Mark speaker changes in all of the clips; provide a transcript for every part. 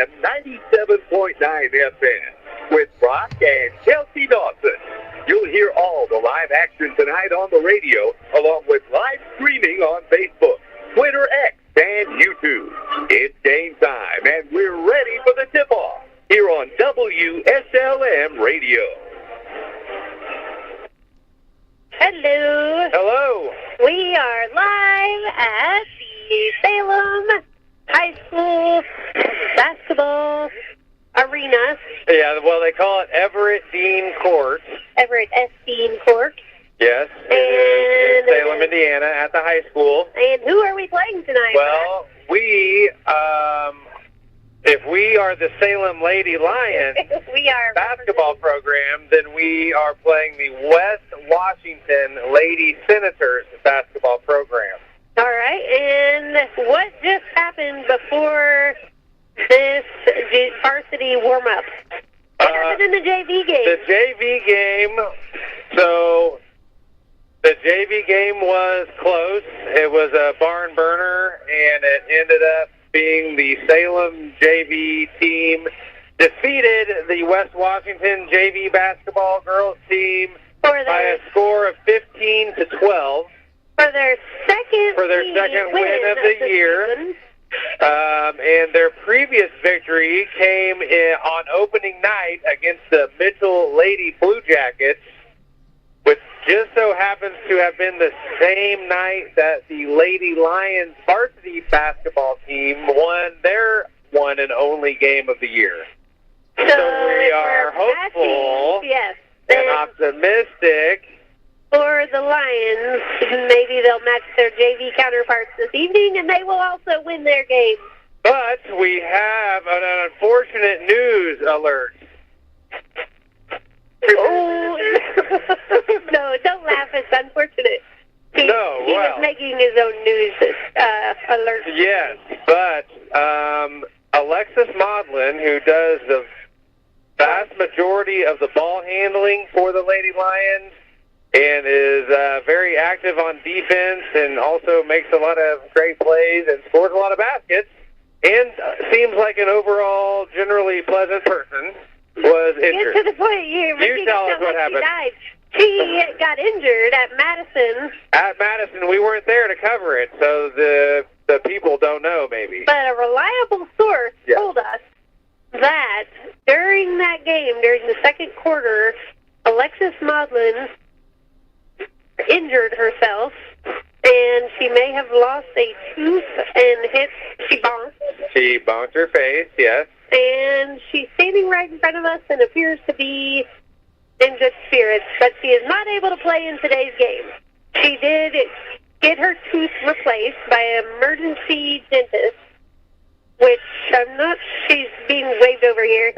Speaker 1: Salem 97.9 FM with Brock and Kelsey Dawson. You'll hear all the live action tonight on the radio, along with live streaming on Facebook, Twitter, X, and YouTube. It's game time, and we're ready for the tip-off here on WSLM Radio.
Speaker 2: Hello.
Speaker 1: Hello.
Speaker 2: We are live at the Salem High School basketball arena.
Speaker 3: Yeah, well, they call it Everett Dean Court.
Speaker 2: Everett S. Dean Court.
Speaker 3: Yes, in Salem, Indiana, at the high school.
Speaker 2: And who are we playing tonight?
Speaker 3: Well, if we are the Salem Lady Lions
Speaker 2: we are
Speaker 3: basketball program, then we are playing the West Washington Lady Senators basketball program.
Speaker 2: All right, and what just happened before this varsity warm-up? What happened in the JV game?
Speaker 3: The JV game, so the JV game was close. It was a barn burner, and it ended up being the Salem JV team defeated the West Washington JV basketball girls team by a score of 15-12.
Speaker 2: For their second
Speaker 3: win of the year. And their previous victory came on opening night against the Mitchell Lady Blue Jackets, which just so happens to have been the same night that the Lady Lions varsity basketball team won their one and only game of the year. So we are hopeful and optimistic
Speaker 2: for the Lions. Maybe they'll match their JV counterparts this evening, and they will also win their game.
Speaker 3: But we have an unfortunate news alert.
Speaker 2: Oh, no, don't laugh. It's unfortunate. He was making his own news alert.
Speaker 3: Yes, but Alexis Maudlin, who does the vast majority of the ball handling for the Lady Lions and is very active on defense and also makes a lot of great plays and scores a lot of baskets and seems like an overall generally pleasant person, was injured.
Speaker 2: Get to the point.
Speaker 3: You tell us what happened.
Speaker 2: She got injured at Madison.
Speaker 3: At Madison, we weren't there to cover it, so the people don't know, maybe.
Speaker 2: But a reliable source told us that during that game, during the second quarter, Alexis Maudlin injured herself, and she may have lost a tooth and
Speaker 3: She bonked her face, yes.
Speaker 2: And she's standing right in front of us and appears to be in good spirits, but she is not able to play in today's game. She did get her tooth replaced by an emergency dentist, which she's being waved over here.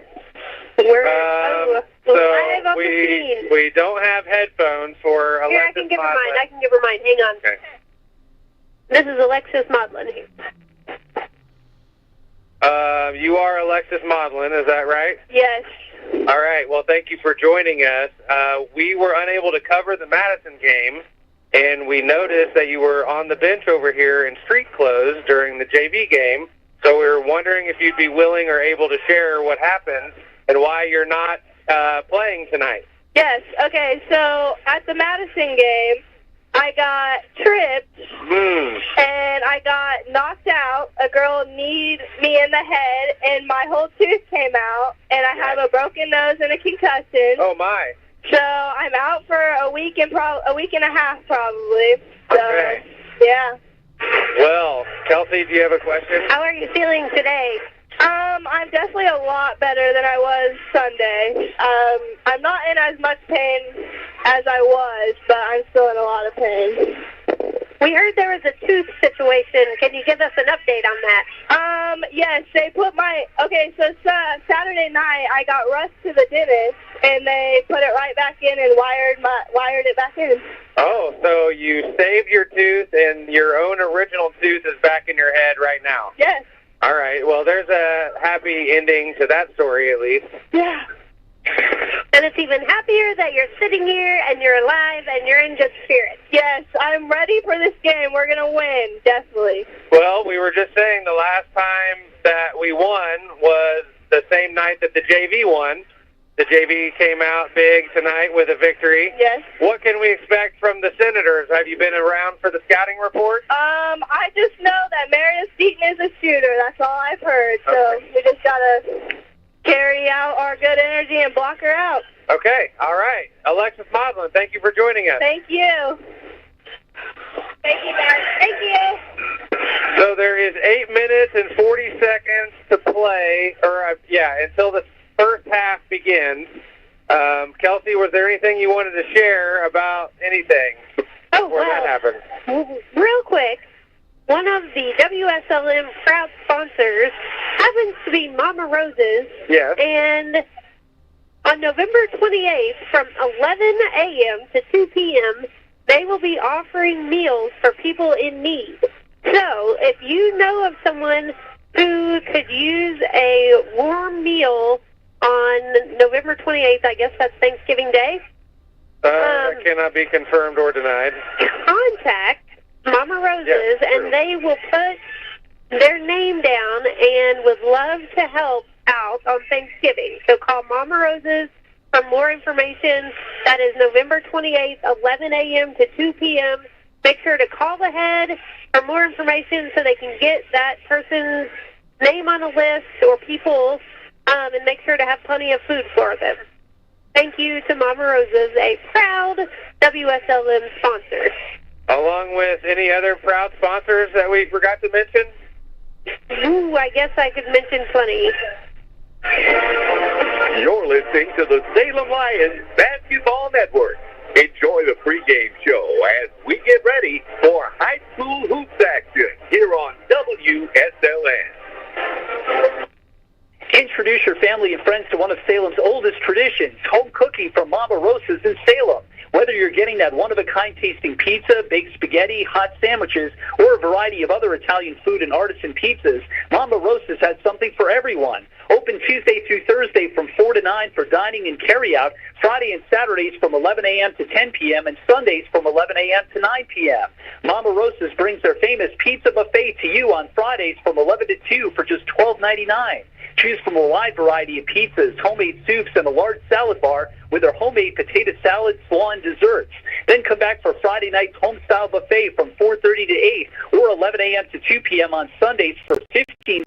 Speaker 2: We're live on the scene.
Speaker 3: We don't have headphones for Alexis
Speaker 2: Here, I can give her mine. Hang on.
Speaker 3: Okay.
Speaker 2: This is Alexis Maudlin here.
Speaker 3: You are Alexis Maudlin, is that right?
Speaker 2: Yes.
Speaker 3: All right. Well, thank you for joining us. We were unable to cover the Madison game, and we noticed that you were on the bench over here in street clothes during the JV game. So we were wondering if you'd be willing or able to share what happened and why you're not playing tonight.
Speaker 2: Yes. Okay. So at the Madison game, I got tripped and I got knocked out. A girl kneed me in the head, and my whole tooth came out, and I have a broken nose and a concussion.
Speaker 3: Oh my!
Speaker 2: So I'm out for a week and a half probably. So,
Speaker 3: okay.
Speaker 2: Yeah.
Speaker 3: Well, Kelsey, do you have a question?
Speaker 2: How are you feeling today? I'm definitely a lot better than I was Sunday. I'm not in as much pain as I was, but I'm still in a lot of pain. We heard there was a tooth situation. Can you give us an update on that? Yes, they put so Saturday night I got rushed to the dentist, and they put it right back in and wired it back in.
Speaker 3: Oh, so you saved your tooth, and your own original tooth is back in your head right now?
Speaker 2: Yes.
Speaker 3: All right. Well, there's a happy ending to that story, at least.
Speaker 2: Yeah. And
Speaker 4: And it's even happier that you're sitting here and you're alive and you're in good spirits.
Speaker 2: Yes, I'm ready for this game. We're going to win, definitely.
Speaker 3: Well, we were just saying the last time that we won was the same night that the JV won. The JV came out big tonight with a victory.
Speaker 2: Yes.
Speaker 3: What can we expect from the Senators? Have you been around for the scouting report?
Speaker 2: I just know that Meredith Deaton is a shooter. That's all I've heard. So we just got to carry out our good energy and block her out.
Speaker 3: Okay, all right. Alexis Modlin, thank you for joining us.
Speaker 2: Thank you. Thank you, guys. Thank you.
Speaker 3: So there is 8 minutes and 40 seconds to play, until the first half begins. Kelsey, was there anything you wanted to share about anything before that happened?
Speaker 4: Real quick, one of the WSLM proud sponsors happens to be Mama Rose's.
Speaker 3: Yes.
Speaker 4: And on November 28th, from 11 a.m. to 2 p.m., they will be offering meals for people in need. So if you know of someone who could use a warm meal on November 28th, I guess that's Thanksgiving Day.
Speaker 3: That cannot be confirmed or denied.
Speaker 4: Contact Mama Rose's, and they will put their name down and would love to help out on Thanksgiving. So call Mama Rose's for more information. That is November 28th, 11 a.m. to 2 p.m. Make sure to call ahead for more information so they can get that person's name on a list or people, and make sure to have plenty of food for them. Thank you to Mama Rose's, a proud WSLM sponsor.
Speaker 3: Along with any other proud sponsors that we forgot to mention?
Speaker 4: Ooh, I guess I could mention plenty.
Speaker 1: You're listening to the Salem Lions Basketball Network. Enjoy the pregame show as we get ready for high school hoops action here on WSLN.
Speaker 5: Introduce your family and friends to one of Salem's oldest traditions, home cooking from Mama Rosa's in Salem. Whether you're getting that one-of-a-kind tasting pizza, baked spaghetti, hot sandwiches, or a variety of other Italian food and artisan pizzas, Mama Rosa's has something for everyone. Open Tuesday through Thursday from 4 to 9 for dining and carry-out, Friday and Saturdays from 11 a.m. to 10 p.m., and Sundays from 11 a.m. to 9 p.m. Mama Rosa's brings their famous pizza buffet to you on Fridays from 11 to 2 for just $12.99. Choose from a wide variety of pizzas, homemade soups, and a large salad bar with their homemade potato salad, slaw, and desserts. Then come back for Friday night's home-style buffet from 4:30 to 8 or 11 a.m. to 2 p.m. on Sundays for $15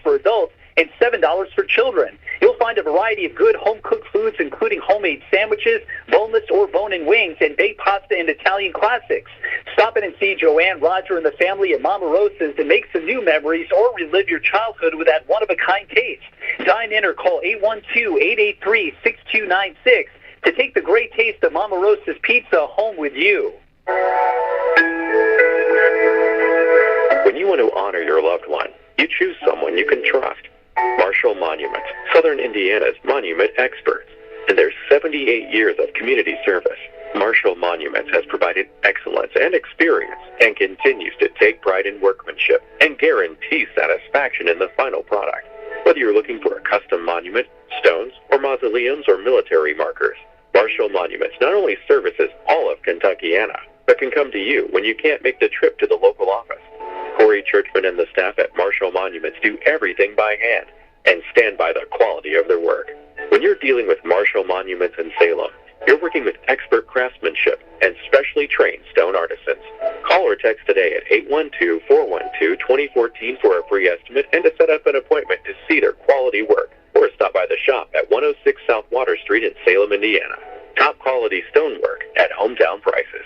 Speaker 5: for adults and $7 for children. You'll find a variety of good home-cooked foods, including homemade sandwiches, boneless or bone-in wings, and baked pasta and Italian classics. Stop in and see Joanne, Roger, and the family at Mama Rosa's and make some new memories or relive your childhood with that one-of-a-kind taste. Dine in or call 812-883-6296 to take the great taste of Mama Rosa's pizza home with you.
Speaker 6: When you want to honor your loved one, you choose someone you can trust. Marshall Monuments, Southern Indiana's monument experts. In their 78 years of community service, Marshall Monuments has provided excellence and experience and continues to take pride in workmanship and guarantee satisfaction in the final product. Whether you're looking for a custom monument, stones, or mausoleums or military markers, Marshall Monuments not only services all of Kentuckiana, but can come to you when you can't make the trip to the local office. Corey Churchman and the staff at Marshall Monuments do everything by hand and stand by the quality of their work. When you're dealing with Marshall Monuments in Salem, you're working with expert craftsmanship and specially trained stone artisans. Call or text today at 812-412-2014 for a free estimate and to set up an appointment to see their quality work, or stop by the shop at 106 South Water Street in Salem, Indiana. Top quality stonework at hometown prices.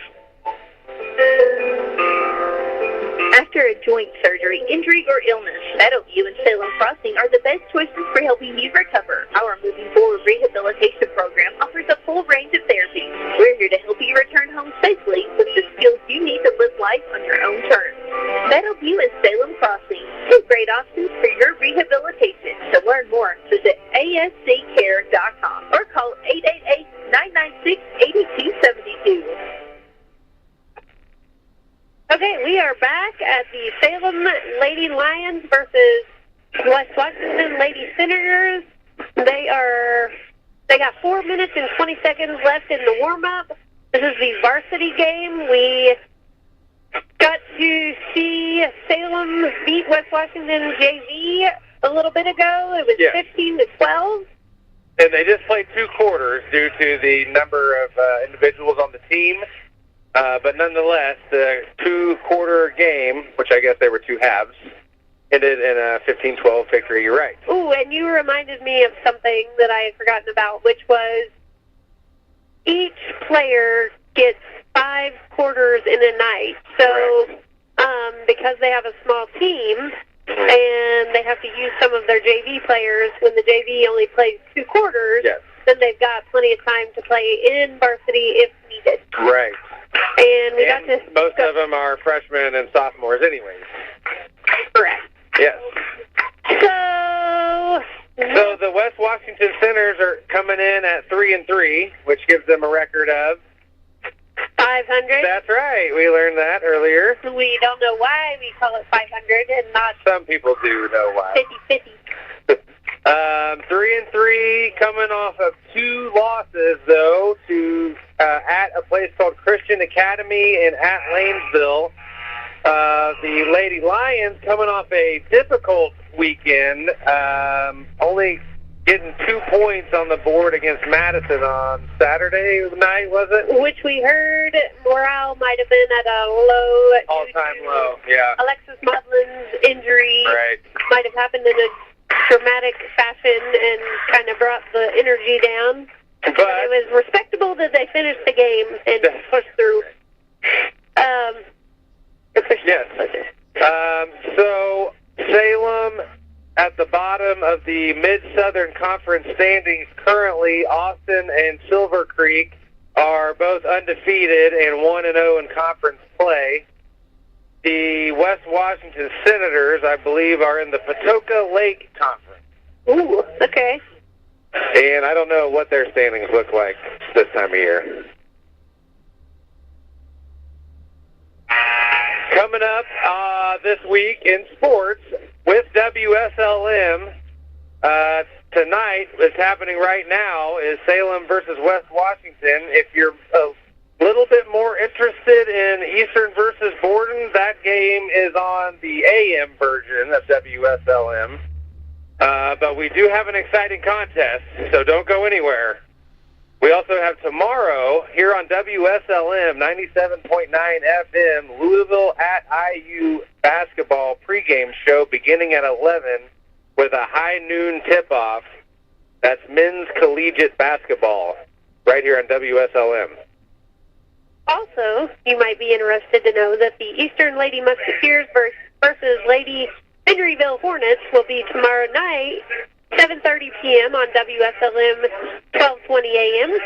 Speaker 7: After a joint surgery, injury, or illness, Meadowview and Salem Crossing are the best choices for helping you recover. Our Moving Forward Rehabilitation Program offers a full range of therapies. We're here to help you return home safely with the skills you need to live life on your own terms. Meadowview and Salem Crossing, two great options for your rehabilitation. To learn more, visit asccare.com or call 888-996-8272.
Speaker 4: Okay, we are back at the Salem Lady Lions versus West Washington Lady Senators. They are They got 4 minutes and 20 seconds left in the warm-up. This is the varsity game. We got to see Salem beat West Washington JV a little bit ago. It was 15-12.
Speaker 3: And they just played 2 quarters due to the number of individuals on the team. But nonetheless, the 2-quarter game, which I guess they were 2 halves, ended in a 15-12 victory. You're right.
Speaker 4: Ooh, and you reminded me of something that I had forgotten about, which was each player gets 5 quarters in a night. So because they have a small team and they have to use some of their JV players when the JV only plays 2 quarters, then they've got plenty of time to play in varsity if needed.
Speaker 3: Right.
Speaker 4: And we got to
Speaker 3: most of them are freshmen and sophomores anyways.
Speaker 4: Correct.
Speaker 3: Yes.
Speaker 4: So
Speaker 3: the West Washington Centers are coming in at 3-3, which gives them a record of
Speaker 4: 500.
Speaker 3: That's right. We learned that earlier.
Speaker 4: We don't know why we call it 500 and not.
Speaker 3: Some people do know why.
Speaker 4: 50-50.
Speaker 3: 3-3, coming off of 2 losses though to at a place called Christian Academy and at Lanesville. The Lady Lions coming off a difficult weekend, only getting 2 points on the board against Madison on Saturday night, was it?
Speaker 4: Which we heard morale might have been at a low.
Speaker 3: All-time low, yeah.
Speaker 4: Alexis Modlin's injury might have happened in a dramatic fashion and kind of brought the energy down. But it was respectable that they finished the game and pushed through.
Speaker 3: Yes. So Salem at the bottom of the Mid-Southern Conference standings currently, Austin and Silver Creek are both undefeated and 1-0 in conference play. The West Washington Senators, I believe, are in the Patoka Lake Conference.
Speaker 4: Ooh, okay.
Speaker 3: And I don't know what their standings look like this time of year. Coming up this week in sports with WSLM, tonight, what's happening right now is Salem versus West Washington. If you're a little bit more interested in Eastern versus Borden, that game is on the AM version of WSLM. But we do have an exciting contest, so don't go anywhere. We also have tomorrow here on WSLM 97.9 FM, Louisville at IU basketball pregame show beginning at 11 with a high noon tip-off. That's men's collegiate basketball right here on WSLM.
Speaker 4: Also, you might be interested to know that the Eastern Lady Musketeers versus Lady Henryville Hornets will be tomorrow night, 7:30 p.m. on WSLM 1220 a.m.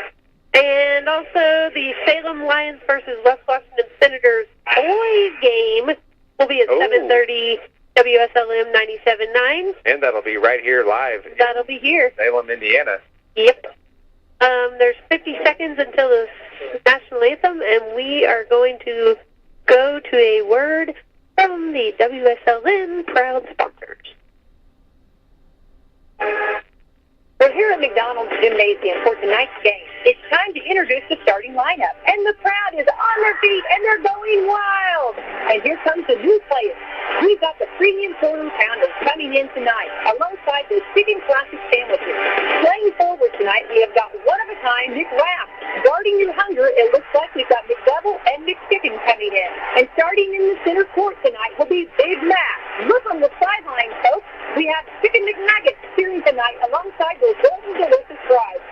Speaker 4: And also the Salem Lions versus West Washington Senators boys game will be at 7:30 WSLM 97.9.
Speaker 3: And that'll be right here live.
Speaker 4: That'll be here.
Speaker 3: Salem, Indiana.
Speaker 4: Yep. There's 50 seconds until the national anthem, and we are going to go to a word from the WSLM proud sponsors.
Speaker 8: We're here at McDonald's Gymnasium for tonight's game. It's time to introduce the starting lineup. And the crowd is on their feet, and they're going wild. And here comes the new players. We've got the premium quarter pounders coming in tonight, alongside the chicken classic sandwiches. Playing forward tonight, we have got one-of-a-kind McWrap. Guarding your hunger, it looks like we've got McDouble and McChicken coming in. And starting in the center court tonight will be Big Mac. Look on the sideline, folks. We have Chicken McNuggets cheering tonight alongside those golden delicious fries.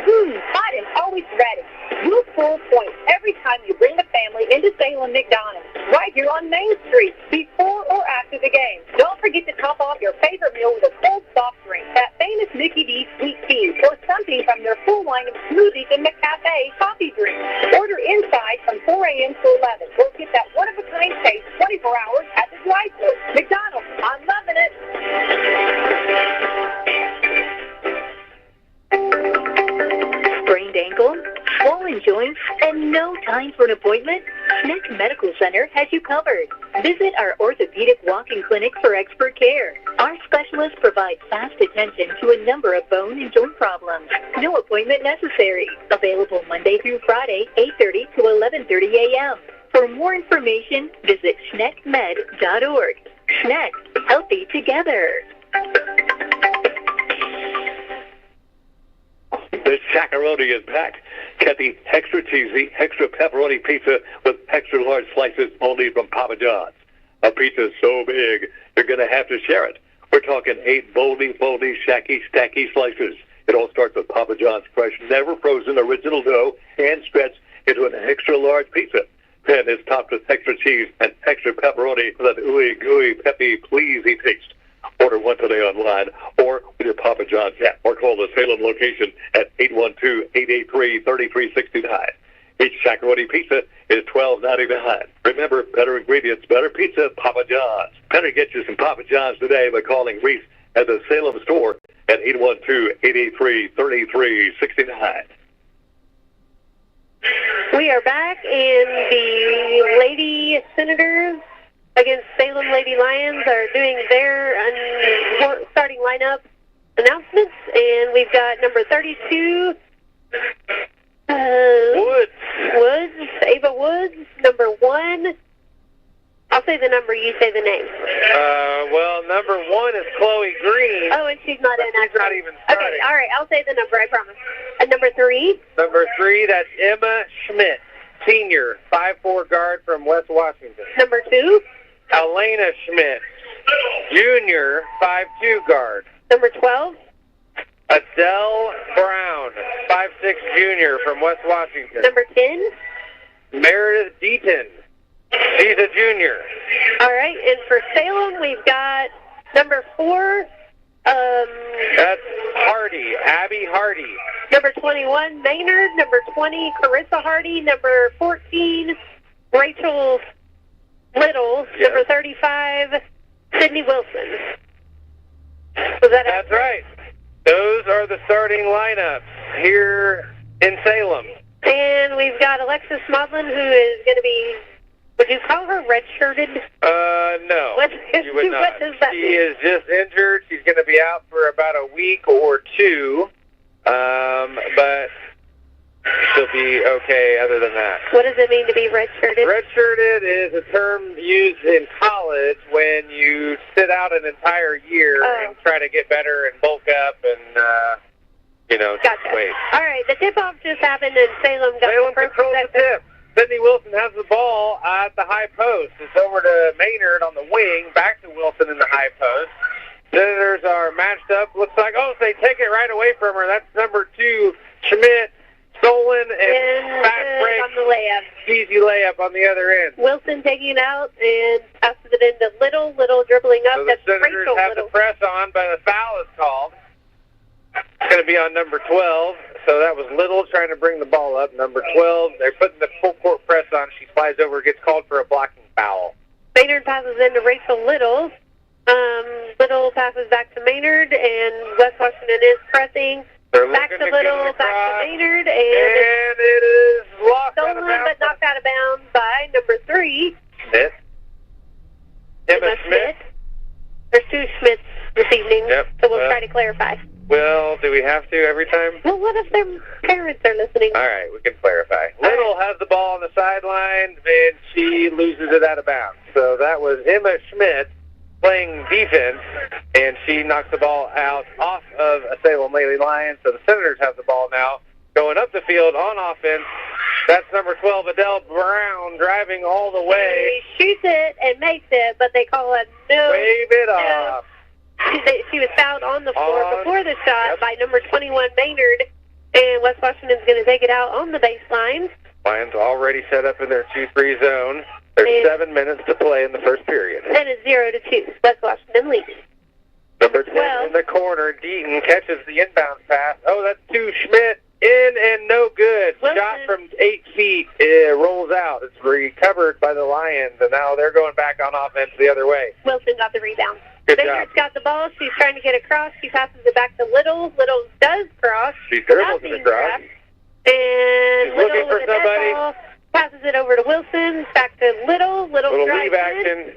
Speaker 8: Hot and always ready. You'll score points every time you bring the family into Salem McDonald's, right here on Main Street, before or after the game. Don't forget to top off your favorite meal with a cold soft drink, that famous Mickey D sweet tea, or something from their full line of smoothies and McCafe coffee drinks. Order inside from 4 a.m. to 11, or get that one-of-a-kind taste 24 hours at the drive-thru. McDonald's, I'm loving it.
Speaker 7: Sprained ankle, swollen joints, and no time for an appointment? Neck Medical Center has you covered. Visit our orthopedic walk-in clinic for expert care. Our specialists provide fast attention to a number of bone and joint problems. No appointment necessary. Available Monday through Friday, 8:30 to 11:30 a.m. For more information, visit schneckmed.org. Schneck, healthy together.
Speaker 9: The Shakaroni is back. Get the extra cheesy, extra pepperoni pizza with extra large slices only from Papa John's. A pizza so big, you're going to have to share it. We're talking 8 boldy, shaky, stacky slices. It all starts with Papa John's fresh, never frozen original dough and stretched into an extra large pizza. Then it's topped with extra cheese and extra pepperoni for that ooey gooey, peppy, pleasy taste. Order one today online or with your Papa John's app or call the Salem location at 812-883-3369. Each Shakaroni pizza is $12.99. Remember, better ingredients, better pizza, Papa John's. Better get you some Papa John's today by calling Reese at the Salem store at 812-883-3369.
Speaker 4: We are back, and the Lady Senators against Salem Lady Lions are doing their starting lineup announcements, and we've got number 32, Woods, Ava Woods, number 1. I'll say the number, you say the name.
Speaker 3: Well, number 1 is Chloe Green.
Speaker 4: Oh, and she's not in.
Speaker 3: She's not even starting.
Speaker 4: Okay, all right, I'll say the number, I promise. And number 3?
Speaker 3: Number 3, that's Emma Schmidt, senior, 5'4" guard from West Washington.
Speaker 4: Number 2?
Speaker 3: Elena Schmidt, junior, 5'2" guard.
Speaker 4: Number 12?
Speaker 3: Adele Brown, 5'6" junior from West Washington.
Speaker 4: Number 10?
Speaker 3: Meredith Deaton, she's a junior.
Speaker 4: All right, and for Salem, we've got number 4.
Speaker 3: That's Hardy, Abby Hardy.
Speaker 4: Number 21, Maynard. Number 20, Carissa Hardy. Number 14, Rachel Little.
Speaker 3: Yes.
Speaker 4: Number 35, Sydney Wilson. Was that
Speaker 3: That's right. Those are the starting lineups here in Salem.
Speaker 4: And we've got Alexis Maudlin, who is going to be, would you call her red-shirted?
Speaker 3: No. You would not.
Speaker 4: What does that
Speaker 3: She
Speaker 4: mean?
Speaker 3: is just injured. She's going to be out for about a week or 2. But she'll be okay other than that.
Speaker 4: What does it mean to be red-shirted?
Speaker 3: Red-shirted is a term used in college when you sit out an entire year and try to get better and bulk up and,
Speaker 4: Gotcha.
Speaker 3: wait.
Speaker 4: All right, the tip-off just happened, and Salem got
Speaker 3: Salem
Speaker 4: the first
Speaker 3: controls the tip. Sydney Wilson has the ball at the high post. It's over to Maynard on the wing, back to Wilson in the high post. Senators are matched up. Looks like, they take it right away from her. That's number 2, Schmidt, stolen, and fast break.
Speaker 4: On the layup.
Speaker 3: Easy layup on the other end.
Speaker 4: Wilson taking it out and passes it into Little dribbling up.
Speaker 3: So the
Speaker 4: That's
Speaker 3: Senators
Speaker 4: Rachel
Speaker 3: have
Speaker 4: Little.
Speaker 3: the press on, but a foul is called. It's going to be on number 12. So that was Little trying to bring the ball up. Number 12, they're putting the full court press on. She flies over, gets called for a blocking foul.
Speaker 4: Maynard passes into Rachel Little. Little passes back to Maynard, and West Washington is pressing.
Speaker 3: They're
Speaker 4: Back
Speaker 3: looking
Speaker 4: to
Speaker 3: to get
Speaker 4: Little,
Speaker 3: it
Speaker 4: back
Speaker 3: across,
Speaker 4: to Maynard, and
Speaker 3: it is lost out of
Speaker 4: stolen
Speaker 3: bounds.
Speaker 4: but knocked out of bounds by number 3,
Speaker 3: Schmidt. Emma Schmidt.
Speaker 4: There's 2 Schmidts this evening,
Speaker 3: Yep.
Speaker 4: so we'll try to clarify.
Speaker 3: Well, do we have to every time?
Speaker 4: Well, what if their parents are listening?
Speaker 3: All right, we can clarify. Little has the ball on the sideline, and she loses it out of bounds. So that was Emma Schmidt playing defense, and she knocks the ball out off of a Salem Lady Lions. So the Senators have the ball now, going up the field on offense. That's number 12, Adele Brown, driving all the way.
Speaker 4: She shoots it and makes it, but they call it no.
Speaker 3: Wave it off.
Speaker 4: She was fouled on the floor before the shot by number 21, Maynard, and West Washington's going to take it out on the baseline.
Speaker 3: Lions already set up in their 2-3 zone. There's 7 minutes to play in the first period.
Speaker 4: And it's 0-2. West Washington leads.
Speaker 3: Number 10 in the corner, Deaton catches the inbound pass. Oh, that's 2, Schmidt. In and no good.
Speaker 4: Wilson.
Speaker 3: Shot from 8 feet. It rolls out. It's recovered by the Lions, and now they're going back on offense the other way.
Speaker 4: Wilson got the rebound.
Speaker 3: Good
Speaker 4: Maynard's
Speaker 3: job.
Speaker 4: got the ball. She's trying to get across. She passes it back to Little. Little does cross.
Speaker 3: She dribbles it across.
Speaker 4: And
Speaker 3: She's
Speaker 4: Little
Speaker 3: looking for
Speaker 4: with a dead
Speaker 3: somebody.
Speaker 4: ball passes it over to Wilson. Back to Little. Little
Speaker 3: Little
Speaker 4: drives
Speaker 3: leave
Speaker 4: in.
Speaker 3: action.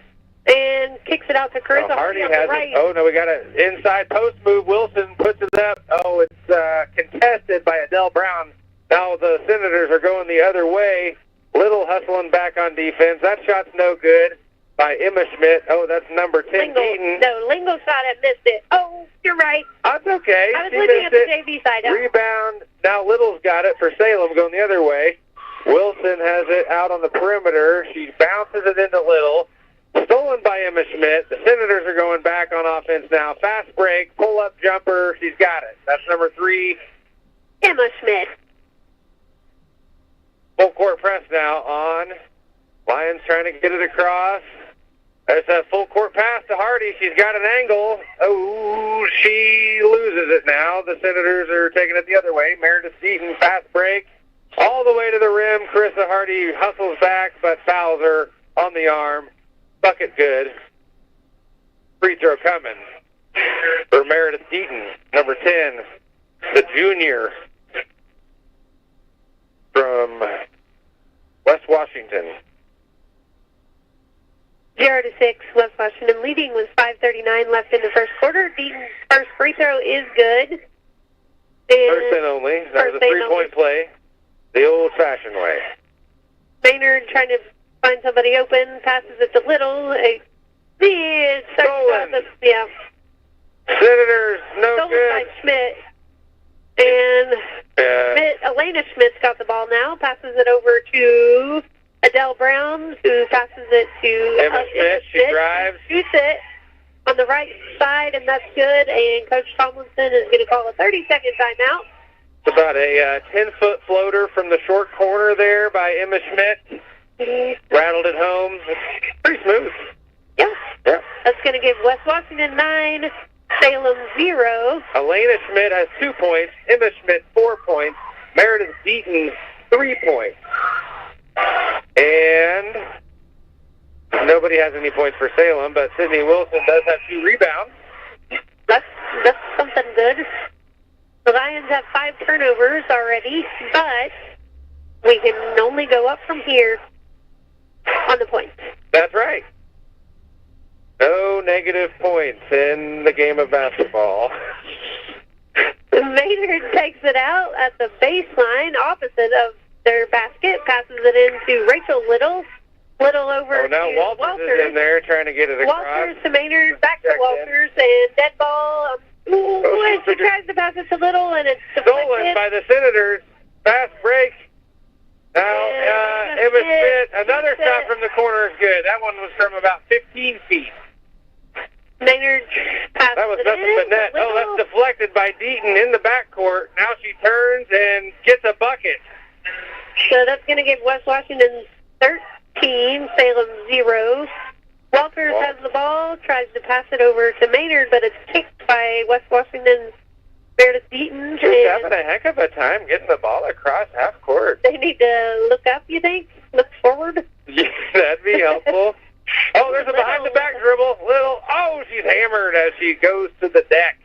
Speaker 4: and kicks it out to Carissa
Speaker 3: Hardy
Speaker 4: on
Speaker 3: has
Speaker 4: the right.
Speaker 3: it. Oh, no, we got an inside post move. Wilson puts it up. Oh, it's contested by Adele Brown. Now the Senators are going the other way. Little hustling back on defense. That shot's no good by Emma Schmidt. Oh, that's number 10, Deaton.
Speaker 4: No, Lingo shot it, missed it. Oh, you're right.
Speaker 3: That's okay.
Speaker 4: I was
Speaker 3: She
Speaker 4: looking at
Speaker 3: missed
Speaker 4: the
Speaker 3: it.
Speaker 4: JV side.
Speaker 3: Rebound. Now Little's got it for Salem going the other way. Wilson has it out on the perimeter. She bounces it into Little. Stolen by Emma Schmidt. The Senators are going back on offense now. Fast break, pull-up jumper. She's got it. That's number 3.
Speaker 4: Emma Schmidt.
Speaker 3: Full court press now on. Lions trying to get it across. There's a full court pass to Hardy. She's got an angle. Oh, she loses it now. The Senators are taking it the other way. Meredith Deaton, fast break. All the way to the rim. Carissa Hardy hustles back, but fouls her on the arm. Bucket good. Free throw coming for Meredith Deaton, number 10, the junior from West Washington.
Speaker 4: 0-6, West Washington leading with 5:39 left in the first quarter. Deaton's first free throw is good. And
Speaker 3: First and only. That was a three-point play, the old-fashioned way.
Speaker 4: Maynard trying to find somebody open, passes it to Little.
Speaker 3: Stolen.
Speaker 4: Yeah.
Speaker 3: Senators, no
Speaker 4: Stolen
Speaker 3: good.
Speaker 4: by Schmidt. And Elena Schmidt's got the ball now, passes it over to Adele Brown, who passes it to
Speaker 3: Emma Schmidt. She drives.
Speaker 4: Shoots it on the right side, and that's good. And Coach Tomlinson is going to call a 30-second timeout.
Speaker 3: It's about a 10-foot floater from the short corner there by Emma Schmidt. Rattled it home. It's pretty smooth.
Speaker 4: Yeah.
Speaker 3: Yeah.
Speaker 4: That's going to give West Washington 9, Salem 0.
Speaker 3: Elena Schmidt has 2 points. Emma Schmidt 4 points. Meredith Deaton 3 points. And nobody has any points for Salem, but Sydney Wilson does have 2 rebounds.
Speaker 4: That's something good. The Lions have 5 turnovers already, but we can only go up from here on the points.
Speaker 3: That's right. No negative points in the game of basketball.
Speaker 4: Maynard takes it out at the baseline opposite of their basket, passes it into Rachel Little. Little over
Speaker 3: now
Speaker 4: to
Speaker 3: Walters is in there trying to get it across.
Speaker 4: Walters to Maynard, back to Walters, and dead ball. She tries to pass it to Little, and it's deflected.
Speaker 3: Stolen by the Senators. Fast break. Now, Emma Schmidt, another shot from the corner is good. That one was from about 15 feet.
Speaker 4: Maynard passes
Speaker 3: That was
Speaker 4: it
Speaker 3: nothing
Speaker 4: in,
Speaker 3: but net. Oh, that's deflected by Deaton in the backcourt. Now she turns and gets a bucket.
Speaker 4: So that's going to give West Washington 13, Salem 0. Walters has the ball, tries to pass it over to Maynard, but it's kicked by West Washington's Meredith Deaton.
Speaker 3: She's having a heck of a time getting the ball across half court.
Speaker 4: They need to look up, you think? Look forward?
Speaker 3: Yeah, that'd be helpful. Oh, there's a behind-the-back dribble. Little. Oh, she's hammered as she goes to the deck.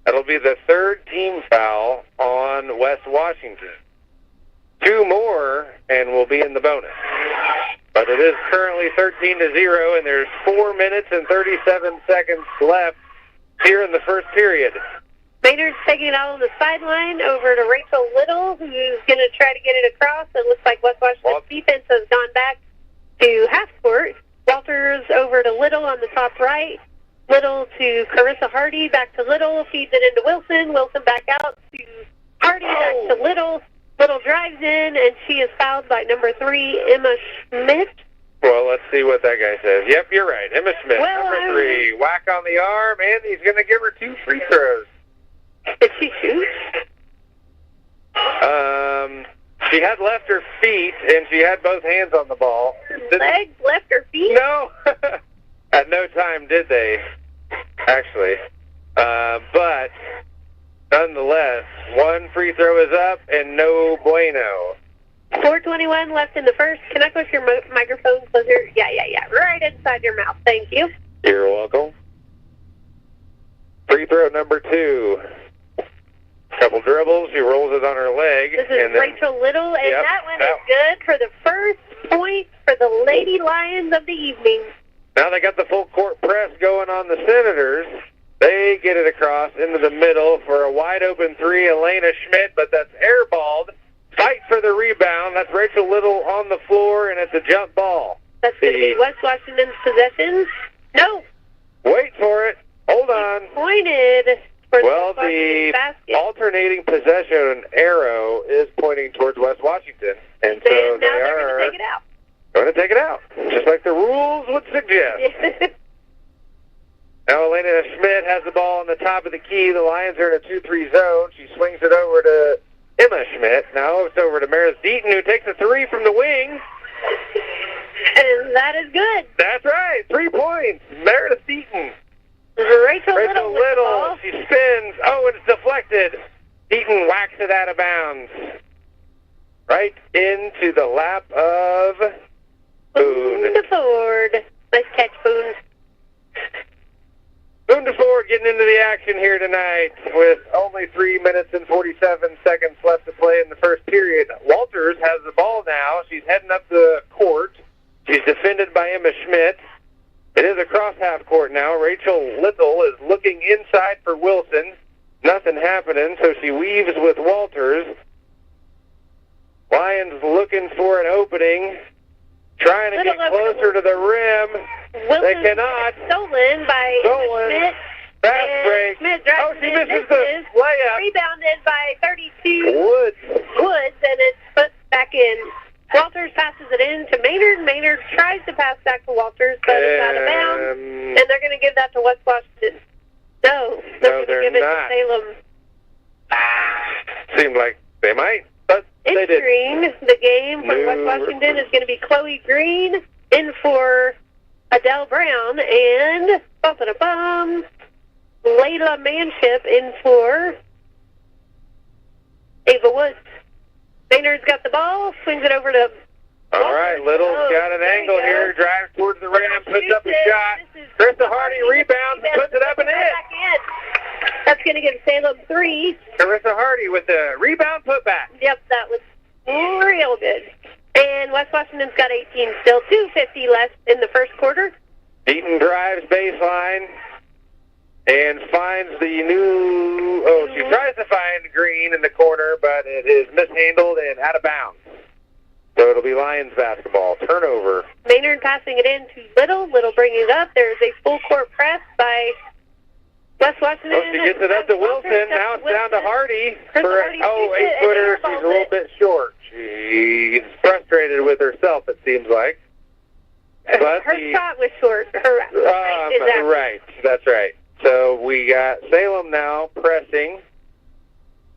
Speaker 3: That'll be the 3rd team foul on West Washington. 2 more, and we'll be in the bonus. But it is currently 13-0, and there's 4 minutes and 37 seconds left here in the first period.
Speaker 4: Maynard's taking it out on the sideline over to Rachel Little, who's going to try to get it across. It looks like West Washington's defense has gone back to half court. Walters over to Little on the top right. Little to Carissa Hardy, back to Little, feeds it into Wilson. Wilson back out to Hardy, back to Little. Little drives in, and she is fouled by number 3, Emma Schmidt.
Speaker 3: Well, let's see what that guy says. Yep, you're right. Emma Schmidt, number 3. Whack on the arm, and he's going to give her 2 free throws.
Speaker 4: Did she shoot?
Speaker 3: She had left her feet, and she had both hands on the ball.
Speaker 4: Legs left her feet?
Speaker 3: No. At no time did they, actually. But nonetheless, 1 free throw is up, and no bueno.
Speaker 4: 4:21 left in the first. Can I push your microphone closer? Yeah. Right inside your mouth. Thank you.
Speaker 3: You're welcome. Free throw number 2. Couple dribbles. She rolls it on her leg.
Speaker 4: This is Rachel Little, and that one is good for the first point for the Lady Lions of the evening.
Speaker 3: Now they got the full court press going on the Senators. They get it across into the middle for a wide open three, Elena Schmidt, but that's airballed. Fight for the rebound. That's Rachel Little on the floor, and it's a jump ball.
Speaker 4: That's going to be West Washington's possession. No.
Speaker 3: Wait for it. Hold on.
Speaker 4: Pointed for
Speaker 3: well,
Speaker 4: the basket.
Speaker 3: Alternating possession arrow is pointing towards West Washington, and so
Speaker 4: now
Speaker 3: they
Speaker 4: they're
Speaker 3: are
Speaker 4: going to take it out.
Speaker 3: Going to take it out, just like the rules would suggest. Now Elena Schmidt has the ball on the top of the key. The Lions are in a 2-3 zone. She swings it over to Emma Schmidt. Now it's over to Meredith Deaton, who takes a three from the wing.
Speaker 4: And that is good.
Speaker 3: That's right. 3 points. Meredith Deaton.
Speaker 4: Rachel Little with the ball.
Speaker 3: She spins. Oh, it's deflected. Deaton whacks it out of bounds. Right into the lap of Boone.
Speaker 4: To Ford. Nice catch, Boone.
Speaker 3: Boone to Ford getting into the action here tonight with only 3 minutes and 47 seconds left to play in the first period. Walters has the ball now. She's heading up the court. She's defended by Emma Schmidt. It is a cross-half court now. Rachel Little is looking inside for Wilson. Nothing happening, so she weaves with Walters. Lions looking for an opening, trying to get closer to the rim.
Speaker 4: Wilson
Speaker 3: they cannot.
Speaker 4: Stolen by Schmidt.
Speaker 3: Fast break.
Speaker 4: Schmidt
Speaker 3: she misses the layup.
Speaker 4: Rebounded by 32
Speaker 3: Woods,
Speaker 4: and it's put back in. Walters passes it in to Maynard. Maynard tries to pass back to Walters, but it's out of bounds. And they're going to give that to West Washington. No, they're going to give it to Salem.
Speaker 3: Seemed like they might, but they didn't.
Speaker 4: Entering the game for West Washington is going to be Chloe Green in for Adele Brown and Layla Manship in for Ava Woods. Maynard's got the ball, swings it over to
Speaker 3: all right, Little's got an angle here, drives towards the rim, puts up a shot. Carissa Hardy rebounds and puts it up and in.
Speaker 4: That's going to give Salem 3.
Speaker 3: Carissa Hardy with the rebound putback.
Speaker 4: Yep, that was real good. And West Washington's got 18 still, 2:50 left in the first quarter.
Speaker 3: Deaton drives baseline and finds the new, she tries to find Green in the corner, but it is mishandled and out of bounds. So it'll be Lions basketball. Turnover.
Speaker 4: Maynard passing it in to Little. Little bringing it up. There's a full court press by West Washington.
Speaker 3: Oh, she gets it up to Wilson. Now it's down to Hardy. For 8-footer. She's a little bit short. She's frustrated with herself, it seems like. But
Speaker 4: her shot was short.
Speaker 3: Right. That's right. So we got Salem now pressing.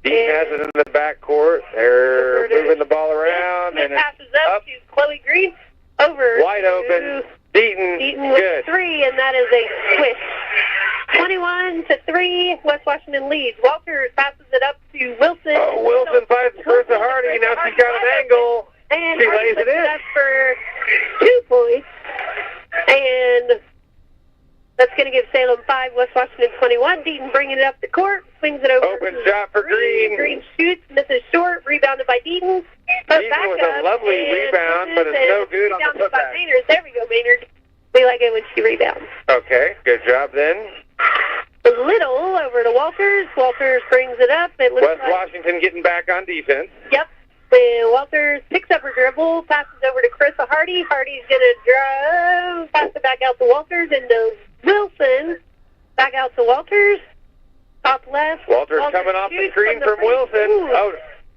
Speaker 3: Deaton has it in the backcourt. They're moving the ball around.
Speaker 4: And passes up to Chloe Green. Over.
Speaker 3: Wide open. Deaton
Speaker 4: with 3, and that is a swish. 21-3. West Washington leads. Walters passes it up to Wilson.
Speaker 3: Oh, Wilson finds Carissa Hardy. Now she's got an angle.
Speaker 4: And
Speaker 3: she lays it in.
Speaker 4: That's for 2 points. And that's going to give Salem 5, West Washington 21. Deaton bringing it up the court, swings it over.
Speaker 3: Open shot for Green.
Speaker 4: Green shoots, misses short, rebounded by Deaton.
Speaker 3: Deaton with a lovely rebound, but it's no good on the putback.
Speaker 4: Maynard. There we go, Maynard. We like it when she rebounds.
Speaker 3: Okay, good job then.
Speaker 4: Little over to Walters. Walters brings it up. It looks
Speaker 3: West Washington getting back on defense.
Speaker 4: Yep. And Walters picks up her dribble, passes over to Carissa Hardy. Hardy's going to drive, pass it back out to Walters, and to Wilson. Back out to Walters. Top left.
Speaker 3: Walters coming off the screen from Wilson.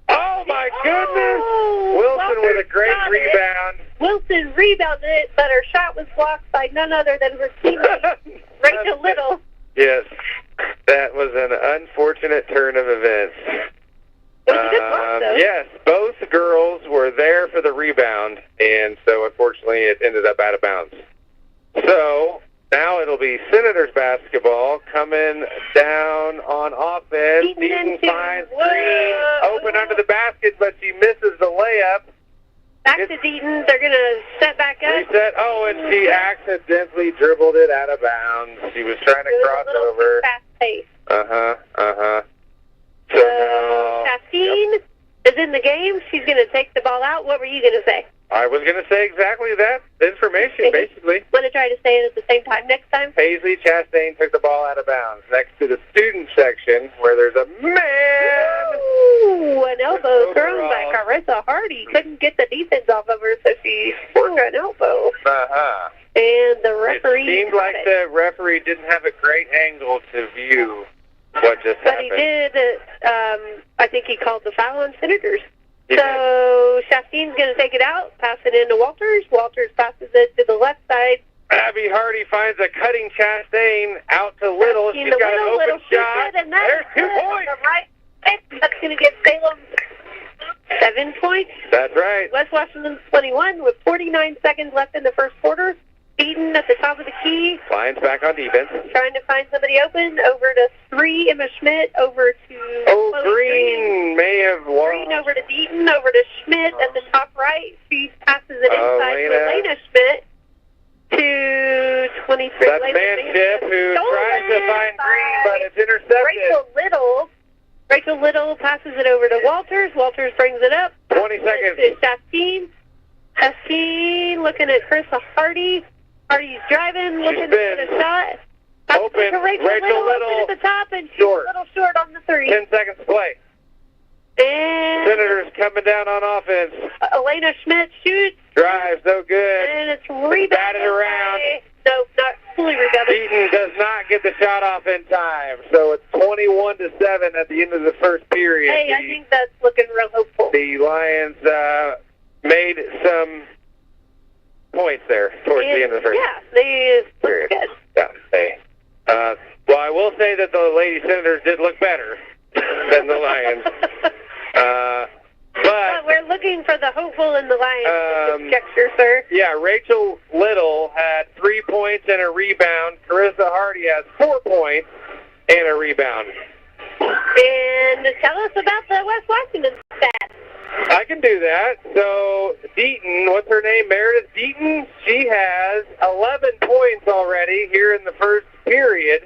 Speaker 3: Oh my goodness! Wilson with a great rebound.
Speaker 4: Wilson rebounded it, but her shot was blocked by none other than her teammate, Rachel Little.
Speaker 3: Yes, that was an unfortunate turn of events.
Speaker 4: It was a good block, though.
Speaker 3: Yes, both girls were there for the rebound, and so unfortunately it ended up out of bounds. So now it'll be Senators basketball coming down on offense. Deaton finds Green open under the basket, but she misses the layup.
Speaker 4: Back to Deaton. They're going to set back up.
Speaker 3: Reset. Oh, and she accidentally dribbled it out of bounds. She was trying to cross over.
Speaker 4: Fast pace.
Speaker 3: So
Speaker 4: Chastine is in the game. She's going to take the ball out. What were you going to say?
Speaker 3: I was going to say exactly that information, basically.
Speaker 4: Want to try to say it at the same time next time?
Speaker 3: Paisley Chastain took the ball out of bounds next to the student section where there's a man.
Speaker 4: Ooh, an elbow thrown by Carissa Hardy. Couldn't get the defense off of her, so she swung an elbow.
Speaker 3: Uh-huh.
Speaker 4: And the referee...
Speaker 3: It seemed like the referee didn't have a great angle to view what just happened.
Speaker 4: But he did, I think he called the foul on Senators.
Speaker 3: Yeah.
Speaker 4: So Chastain's going to take it out, pass it into Walters. Walters passes it to the left side.
Speaker 3: Abby Hardy finds a cutting Chastain out to Little. She's got an open shot. There's 2 points.
Speaker 4: Right. That's going to give Salem 7 points.
Speaker 3: That's right.
Speaker 4: West Washington 21 with 49 seconds left in the first quarter. Beaton at the top of the key.
Speaker 3: Lions back on defense.
Speaker 4: Trying to find somebody open. Over to 3, Emma Schmidt. Over to...
Speaker 3: Green may have won.
Speaker 4: Green over to Beaton. Over to Schmidt at the top right. She passes it inside to Elena Schmidt. To 23.
Speaker 3: That's Manship who tries to find Green, but it's intercepted.
Speaker 4: Rachel Little passes it over to Walters. Walters brings it up.
Speaker 3: 20 seconds.
Speaker 4: To Chastain. Chastain looking at Carissa Hardy. Hardy's driving, looking for the shot.
Speaker 3: Open.
Speaker 4: Rachel Little
Speaker 3: at
Speaker 4: the top, and she's
Speaker 3: short.
Speaker 4: a little short on the 3.
Speaker 3: 10 seconds to play.
Speaker 4: And
Speaker 3: Senators coming down on offense.
Speaker 4: Elena Schmidt shoots.
Speaker 3: Drives, no good.
Speaker 4: And it's rebounded.
Speaker 3: Batted around.
Speaker 4: No, not fully rebounded.
Speaker 3: Beaton does not get the shot off in time. So it's 21-7 at the end of the first period.
Speaker 4: Hey, I think that's looking real hopeful.
Speaker 3: The Lions made some points there towards the end of the first.
Speaker 4: Yeah, they looked good.
Speaker 3: Yeah, they. Well, I will say that the Lady Senators did look better than the Lions. But
Speaker 4: we're looking for the hopeful in the Lions conjecture, sir.
Speaker 3: Yeah, Rachel Little had 3 points and a rebound. Carissa Hardy has 4 points and a rebound.
Speaker 4: And tell us about the West Washington stats.
Speaker 3: I can do that. So, Deaton, what's her name? Meredith Deaton, she has 11 points already here in the first period.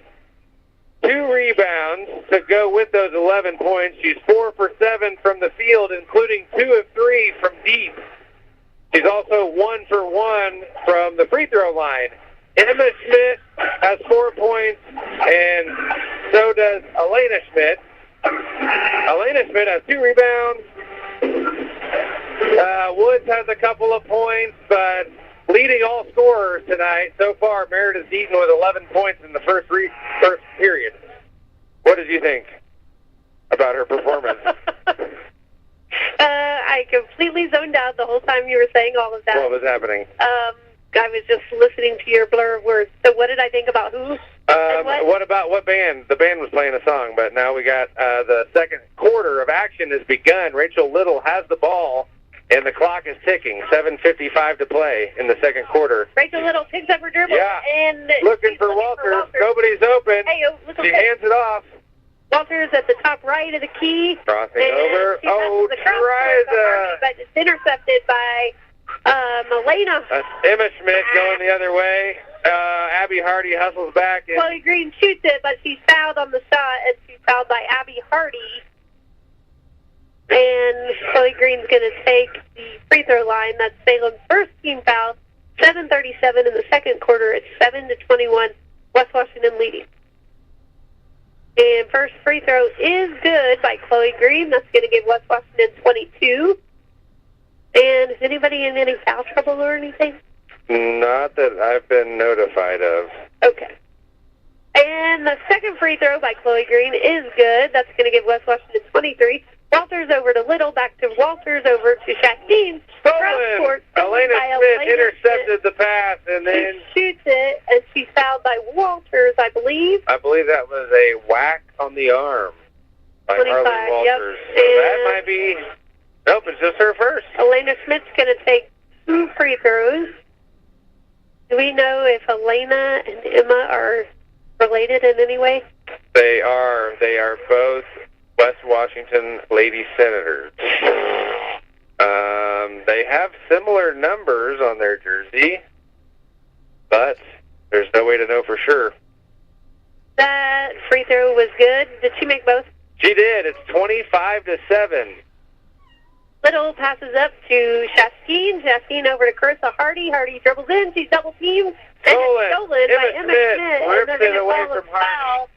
Speaker 3: 2 rebounds to go with those 11 points. She's 4 for 7 from the field, including 2 of 3 from deep. She's also 1 for 1 from the free throw line. Emma Schmidt has 4 points, and so does Elena Schmidt. Elena Schmidt has 2 rebounds. Woods has a couple of points, but leading all scorers tonight so far, Meredith Deaton with 11 points in the first period. What did you think about her performance?
Speaker 4: I completely zoned out the whole time you were saying all of that.
Speaker 3: What was happening?
Speaker 4: I was just listening to your blur of words. So what did I think about who?
Speaker 3: What about what band? The band was playing a song, but now we got the second quarter of action has begun. Rachel Little has the ball, and the clock is ticking. 7:55 to play in the second quarter.
Speaker 4: Rachel Little picks up her dribble.
Speaker 3: Yeah.
Speaker 4: And
Speaker 3: looking for Walters. Nobody's open.
Speaker 4: Hey, look
Speaker 3: she hands it off.
Speaker 4: Walters at the top right of the key.
Speaker 3: Crossing over.
Speaker 4: Tries but it's intercepted by Elena.
Speaker 3: Emma Schmidt going the other way. Abby Hardy hustles back.
Speaker 4: Chloe Green shoots it, but she's fouled on the shot, and she's fouled by Abby Hardy. And Chloe Green's going to take the free throw line. That's Salem's first team foul. 7:37 in the second quarter. It's 7-21. West Washington leading. And first free throw is good by Chloe Green. That's going to give West Washington 22. And is anybody in any foul trouble or anything?
Speaker 3: Not that I've been notified of.
Speaker 4: Okay. And the second free throw by Chloe Green is good. That's going to give West Washington 23. Walters over to Little, back to Walters, over to Chastain.
Speaker 3: Stolen! Elena Schmidt intercepted the pass, and then
Speaker 4: she shoots it, and she's fouled by Walters, I believe.
Speaker 3: I believe that was a whack on the arm by
Speaker 4: 25,
Speaker 3: Harlan Walters.
Speaker 4: Yep.
Speaker 3: So that might be... Nope, it's just her first.
Speaker 4: Elena Schmidt's going to take 2 free throws. Do we know if Elena and Emma are related in any way?
Speaker 3: They are. They are both West Washington Lady Senators. They have similar numbers on their jersey, but there's no way to know for sure.
Speaker 4: That free throw was good. Did she make both?
Speaker 3: She did. It's 25-7.
Speaker 4: Little passes up to Shastine. Shastine over to Carissa Hardy. Hardy dribbles in. She's double teamed. And it's stolen by Emma Schmidt. And they're going to call a foul,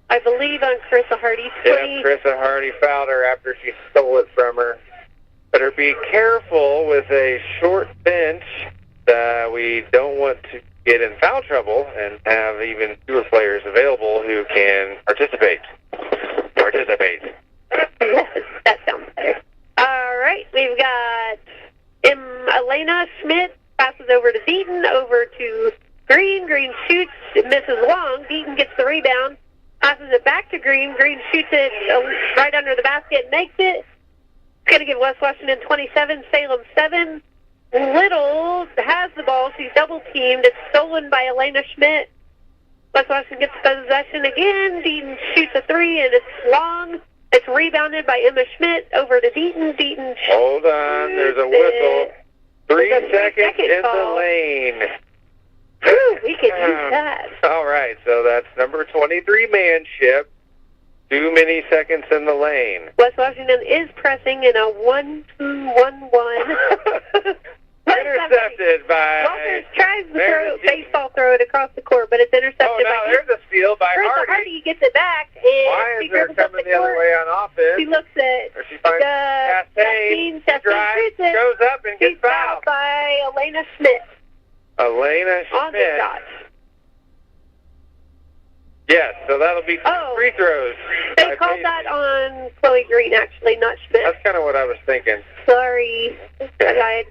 Speaker 4: I believe, on Carissa Hardy.
Speaker 3: Yeah, Carissa Hardy fouled her after she stole it from her. Better be careful with a short bench. We don't want to get in foul trouble and have even fewer players available who can participate.
Speaker 4: Yes, that sounds better. All right, we've got Elena Schmidt passes over to Deaton, over to Green. Green shoots, misses long. Deaton gets the rebound, passes it back to Green. Green shoots it right under the basket, makes it. It's going to give West Washington 27, Salem 7. Little has the ball. She's double teamed. It's stolen by Elena Schmidt. West Washington gets possession again. Deaton shoots a three, and it's long. It's rebounded by Emma Schmidt over to Deaton. Deaton.
Speaker 3: Hold on, there's a whistle. 3 seconds in the lane.
Speaker 4: Whew, we could use that.
Speaker 3: All right, so that's number 23 manship. Too many seconds in the lane.
Speaker 4: West Washington is pressing in a 1-2-1-1.
Speaker 3: Intercepted by...
Speaker 4: Walters tries to baseball throw it across the court, but it's intercepted by...
Speaker 3: there's a steal by Hardy.
Speaker 4: Hardy gets it back, and
Speaker 3: Lions are coming the other way on offense.
Speaker 4: She looks at...
Speaker 3: Or she finds Chastain. She drives, goes up, and gets fouled
Speaker 4: by Elena Schmidt.
Speaker 3: Elena Schmidt.
Speaker 4: On the shot.
Speaker 3: Yes, so that'll be free throws.
Speaker 4: They called that on Chloe Green, actually, not Schmidt.
Speaker 3: That's kind of what I was thinking.
Speaker 4: Sorry. I lied.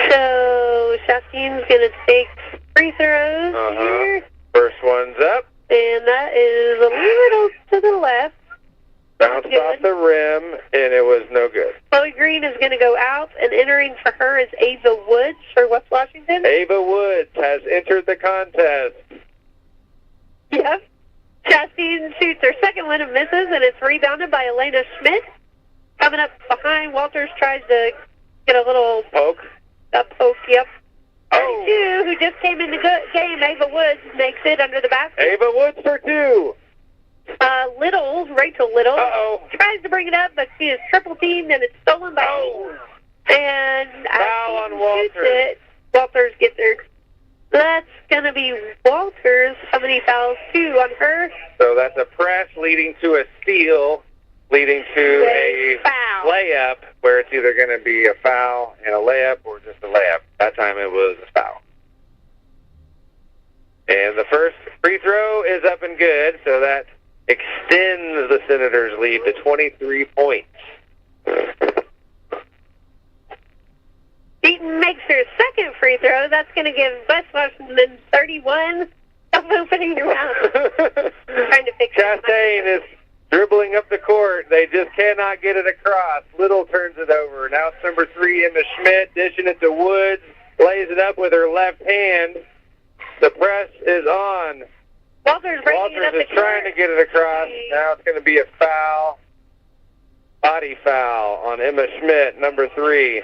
Speaker 4: So, Shastine's going to take free throws here.
Speaker 3: First one's up.
Speaker 4: And that is a little to the left.
Speaker 3: Bounced off the rim, and it was no good.
Speaker 4: Chloe Green is going to go out, and entering for her is Ava Woods for West Washington.
Speaker 3: Ava Woods has entered the contest.
Speaker 4: Yep. Chastine shoots her second one and misses, and it's rebounded by Elena Schmidt. Coming up behind, Walters tries to get a little
Speaker 3: poke.
Speaker 4: A poke, yep. 32, who just came in the game, Ava Woods, makes it under the basket.
Speaker 3: Ava Woods for two.
Speaker 4: Rachel Little, tries to bring it up, but she is triple teamed, and it's stolen by And
Speaker 3: foul on
Speaker 4: Walters. Walters gets her. That's going to be Walters. How many fouls? 2 on her.
Speaker 3: So that's a press leading to a steal, leading to a
Speaker 4: foul.
Speaker 3: Layup, where it's either going to be a foul and a layup or just a layup. That time it was a foul. And the first free throw is up and good, so that extends the Senators' lead to 23 points.
Speaker 4: Deaton makes her second free throw. That's going to give West Washington 31. Stop opening your mouth. Trying to fix
Speaker 3: Chastain is dribbling up the court. They just cannot get it across. Little turns it over. Now it's number 3, Emma Schmidt, dishing it to Woods. Lays it up with her left hand. The press is on.
Speaker 4: Walters
Speaker 3: is trying to get it across. Now it's going to be a foul. Body foul on Emma Schmidt, number 3.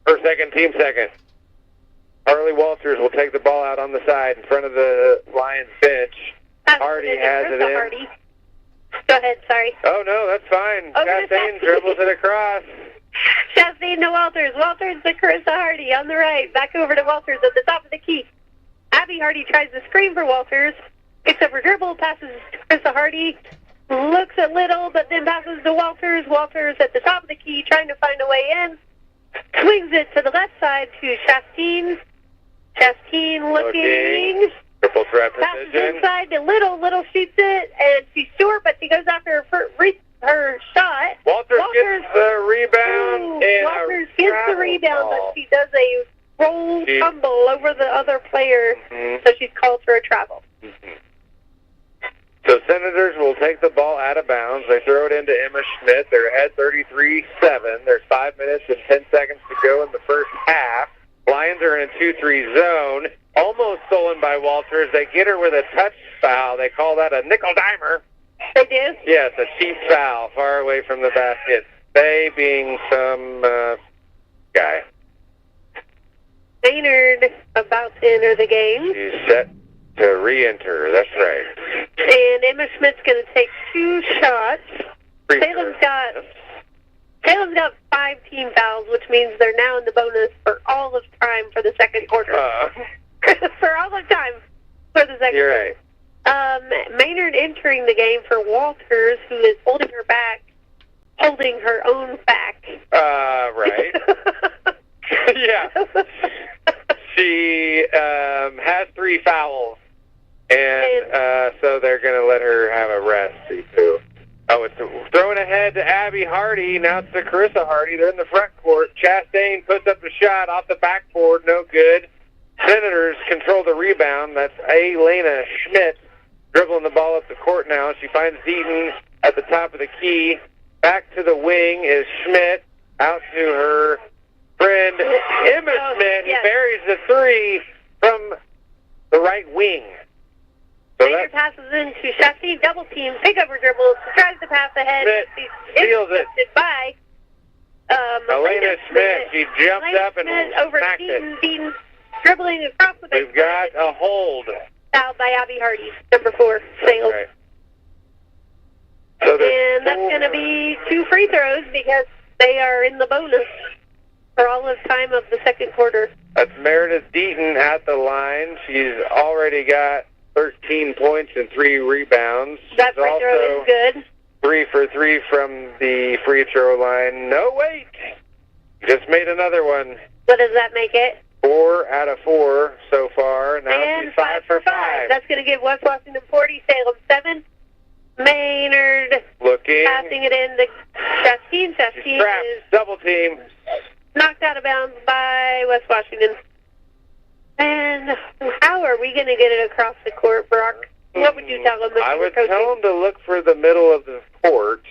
Speaker 3: Her second, team second. Harley Walters will take the ball out on the side in front of the Lions bench. Hardy has it in.
Speaker 4: Hardy. Go ahead, sorry.
Speaker 3: Oh, no, that's fine. Chastain dribbles it across.
Speaker 4: Chastain to Walters. Walters to Carissa Hardy on the right. Back over to Walters at the top of the key. Abby Hardy tries to screen for Walters. Picks up her dribble, passes to Carissa Hardy. Looks at Little, but then passes to Walters. Walters at the top of the key, trying to find a way in. Swings it to the left side to Chastain. Chastain looking.
Speaker 3: Triple threat
Speaker 4: passes
Speaker 3: position.
Speaker 4: Inside to Little. Little shoots it, and she's short, but she goes after her shot.
Speaker 3: Walters gets the rebound. And
Speaker 4: Walters gets the rebound, but she does a roll tumble over the other player, so she's called for a travel.
Speaker 3: So Senators will take the ball out of bounds. They throw it into Emma Schmidt. They're ahead 33-7. There's 5 minutes and 10 seconds to go in the first half. Lions are in a 2-3 zone. Almost stolen by Walters. They get her with a touch foul. They call that a nickel dimer.
Speaker 4: They do?
Speaker 3: Yes, a cheap foul far away from the basket. They being some guy.
Speaker 4: Maynard about to enter the game.
Speaker 3: She's set to re-enter. That's right.
Speaker 4: And Emma Schmidt's going to take 2 shots.
Speaker 3: Free
Speaker 4: Maynard entering the game for Walters, who is holding her own back.
Speaker 3: Right. Yeah. She has 3 fouls, and so they're going to let her have a rest, too. Oh, it's throwing ahead to Abby Hardy. Now it's to Carissa Hardy. They're in the front court. Chastain puts up the shot off the backboard. No good. Senators control the rebound. That's Elena Schmidt dribbling the ball up the court now. She finds Deaton at the top of the key. Back to the wing is Schmidt. Out to her friend Emma Schmidt, who buries the 3 from the right wing. So
Speaker 4: Maynard passes into Chastain, double team, pick up her dribble, tries to pass ahead.
Speaker 3: Schmidt steals it.
Speaker 4: By
Speaker 3: Elena Schmidt. She jumped up and
Speaker 4: over
Speaker 3: smacked
Speaker 4: Deaton.
Speaker 3: it.
Speaker 4: Deaton dribbling across the
Speaker 3: We've got a hold.
Speaker 4: Fouled by Abby Hardy, number 4, Salem.
Speaker 3: Right. So
Speaker 4: and that's going to be 2 free throws because they are in the bonus for all of time of the second quarter.
Speaker 3: That's Meredith Deaton at the line. She's already got 13 points and 3 rebounds.
Speaker 4: That free throw is good.
Speaker 3: 3 for 3 from the free throw line. No, wait. Just made another one.
Speaker 4: What does that make it?
Speaker 3: 4 out of 4 so far. Now
Speaker 4: and
Speaker 3: she's 5 for 5.
Speaker 4: That's going to give West Washington 40, Salem 7. Maynard
Speaker 3: looking.
Speaker 4: Passing it in to Chastain. Chastain is
Speaker 3: double team.
Speaker 4: Knocked out of bounds by West Washington. And how are we going to get it across the court, Brock? What would you tell them?
Speaker 3: I would tell them to look for the middle of the court.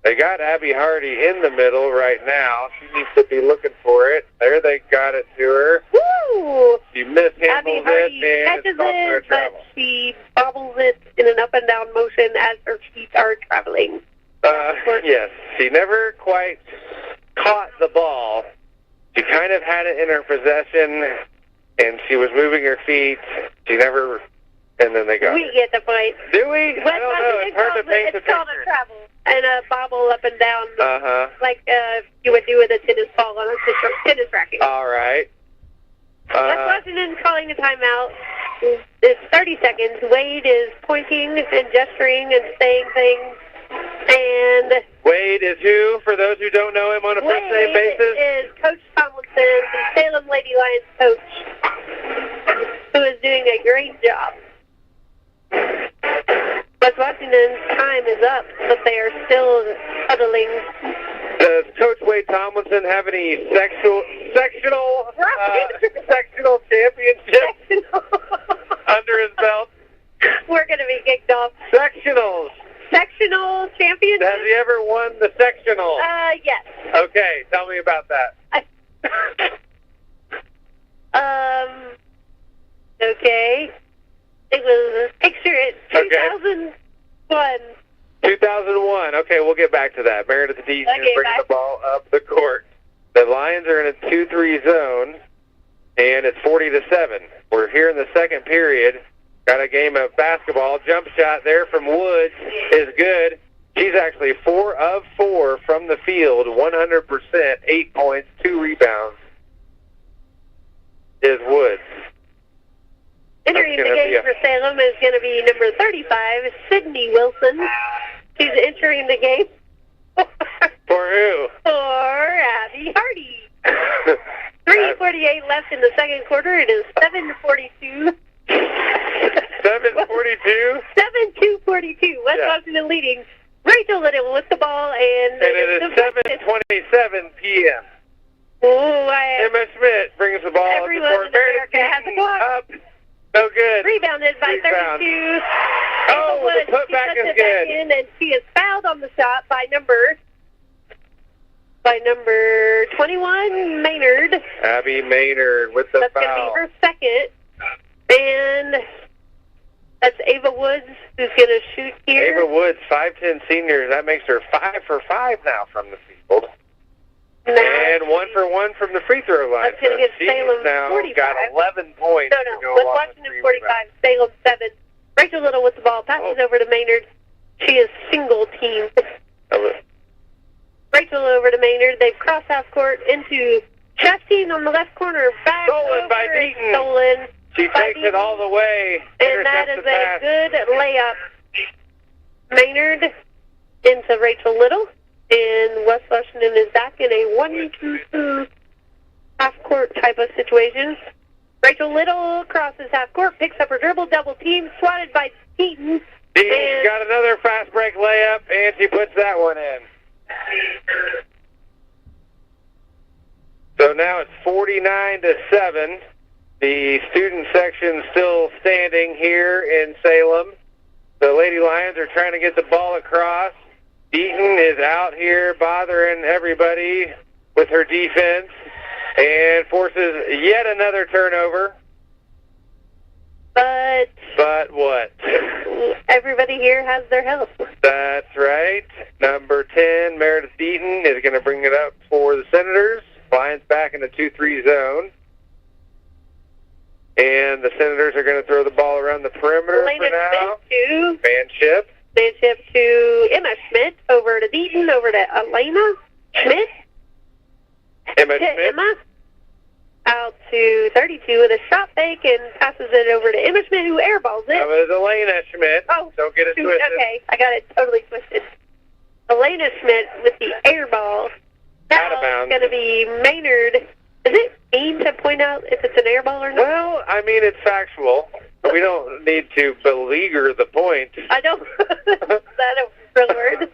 Speaker 3: They got Abby Hardy in the middle right now. She needs to be looking for it. There they got it to her.
Speaker 4: Woo!
Speaker 3: She mishandles it and
Speaker 4: catches it, but she bobbles it in an up and down motion as her feet are traveling.
Speaker 3: Yes, she never quite caught the ball. She kind of had it in her possession, and she was moving her feet. She never, and then they got
Speaker 4: We get the point.
Speaker 3: Do we? I don't know. It's hard to paint the picture.
Speaker 4: It's called a travel. And a bobble up and down, like you would do with a tennis ball on a tennis racket.
Speaker 3: All right.
Speaker 4: West Washington calling a timeout. It's 30 seconds. Wade is pointing and gesturing and saying things. And
Speaker 3: Wade is who, for those who don't know him on a first-name basis?
Speaker 4: Wade is Coach Tomlinson, the Salem Lady Lions coach, who is doing a great job. West Washington's time is up, but they are still huddling.
Speaker 3: Does Coach Wade Tomlinson have any sectional championship under his belt?
Speaker 4: We're going to be kicked off.
Speaker 3: Sectionals.
Speaker 4: Sectional championship?
Speaker 3: Has he ever won the sectional?
Speaker 4: Yes.
Speaker 3: Okay, tell me about that.
Speaker 4: Okay. It was a picture at 2001.
Speaker 3: 2001. Okay, we'll get back to that. Meredith Deaton is bringing the ball up the court. The Lions are in a 2-3 zone, and it's 40-7. We're here in the second period. Got a game of basketball. Jump shot there from Woods is good. She's actually 4 of 4 from the field, 100%, 8 points, 2 rebounds. Is Woods.
Speaker 4: Entering the game for Salem is going to be number 35, Sydney Wilson. She's entering the game.
Speaker 3: For who?
Speaker 4: For Abby Hardy. 3:48 left in the second quarter. It is 7-42.
Speaker 3: 7:42?
Speaker 4: 7-2-42. West Washington leading. Rachel Little with the ball, and
Speaker 3: it is 7:27 p.m. Emma Schmidt brings the ball up the court.
Speaker 4: America has a clock.
Speaker 3: Up. No good.
Speaker 4: Rebounded by 32.
Speaker 3: Oh, the putback is good.
Speaker 4: And she is fouled on the shot by number 21, Maynard.
Speaker 3: Abby Maynard with the foul.
Speaker 4: That's going to be her second. And that's Ava Woods who's going to shoot here.
Speaker 3: Ava Woods, 5'10" senior. That makes her 5 for 5 now from the field. And 1 for 1 from the free throw line.
Speaker 4: That's going to give Salem
Speaker 3: now
Speaker 4: 45.
Speaker 3: got 11 points.
Speaker 4: No. West Washington 45, Salem 7. Rachel Little with the ball. Passes over to Maynard. She is single team. Rachel over to Maynard. They've crossed half court into Chastain on the left corner. Back
Speaker 3: stolen by Deaton.
Speaker 4: Stolen.
Speaker 3: She takes it all the way.
Speaker 4: And that is a good layup Maynard into Rachel Little. And West Washington is back in a 1-2-2 half-court type of situation. Rachel Little crosses half-court, picks up her dribble, double team, swatted by Deaton.
Speaker 3: Deaton's got another fast break layup, and she puts that one in. So now it's 49-7. The student section still standing here in Salem. The Lady Lions are trying to get the ball across. Deaton is out here bothering everybody with her defense and forces yet another turnover. But what?
Speaker 4: Everybody here has their help.
Speaker 3: That's right. Number 10, Meredith Deaton, is going to bring it up for the Senators. Lions back in the 2-3 zone. And the Senators are going to throw the ball around the perimeter
Speaker 4: Elena
Speaker 3: for now.
Speaker 4: Smith to
Speaker 3: Manship.
Speaker 4: Manship to Emma Schmidt, over to Deaton, over to Elena Schmidt.
Speaker 3: Emma
Speaker 4: to
Speaker 3: Schmidt.
Speaker 4: Emma. Out to 32 with a shot fake and passes it over to Emma Schmidt, who airballs it.
Speaker 3: That was Elena Schmidt.
Speaker 4: Oh,
Speaker 3: don't get it
Speaker 4: shoot,
Speaker 3: twisted.
Speaker 4: okay, I got it totally twisted. Elena Schmidt with the airball.
Speaker 3: Out of bounds.
Speaker 4: It's going to be Maynard. Is it mean to point out if it's an airball or not?
Speaker 3: Well, I mean, it's factual. We don't need to beleaguer the point.
Speaker 4: I don't. That a real word.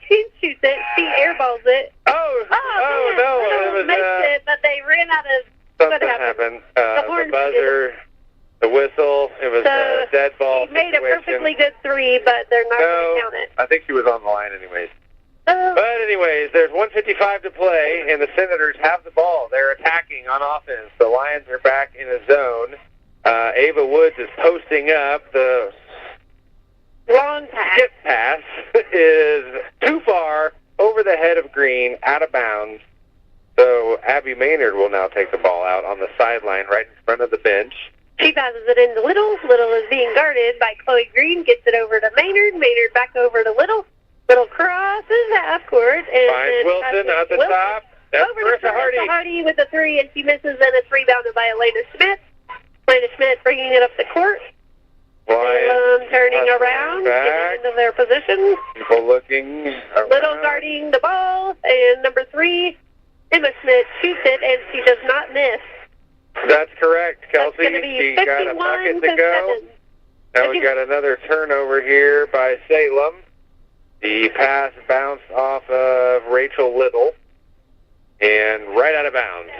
Speaker 4: She shoots it. She airballs it.
Speaker 3: Oh
Speaker 4: man,
Speaker 3: no! It was
Speaker 4: makes it, but they ran out of.
Speaker 3: something
Speaker 4: what happened?
Speaker 3: The buzzer, the whistle. It was a dead ball.
Speaker 4: She made a
Speaker 3: situation.
Speaker 4: perfectly good three, but they're not going to count it.
Speaker 3: I think she was on the line anyways. But anyways, there's 1:55 to play, and the Senators have the ball. They're attacking on offense. The Lions are back in a zone. Ava Woods is posting up. The
Speaker 4: long pass.
Speaker 3: Skip pass is too far over the head of Green, out of bounds. So Abby Maynard will now take the ball out on the sideline right in front of the bench.
Speaker 4: She passes it into Little. Little is being guarded by Chloe Green. Gets it over to Maynard. Maynard back over to Little. Little crosses half court. And
Speaker 3: finds Wilson at the top. That's
Speaker 4: over
Speaker 3: Marissa
Speaker 4: to
Speaker 3: Hardy.
Speaker 4: Hardy with the three, and she misses, and it's rebounded by Elena Schmidt. Elena Schmidt bringing it up the court. Salem turning around, getting into their position.
Speaker 3: People looking around.
Speaker 4: Little guarding the ball, and number 3, Emma Schmidt shoots it, and she does not miss.
Speaker 3: That's correct, Kelsey.
Speaker 4: That's gonna be
Speaker 3: She got a bucket to go.
Speaker 4: 51-7.
Speaker 3: Now we got another turnover here by Salem. The pass bounced off of Rachel Little and right out of bounds.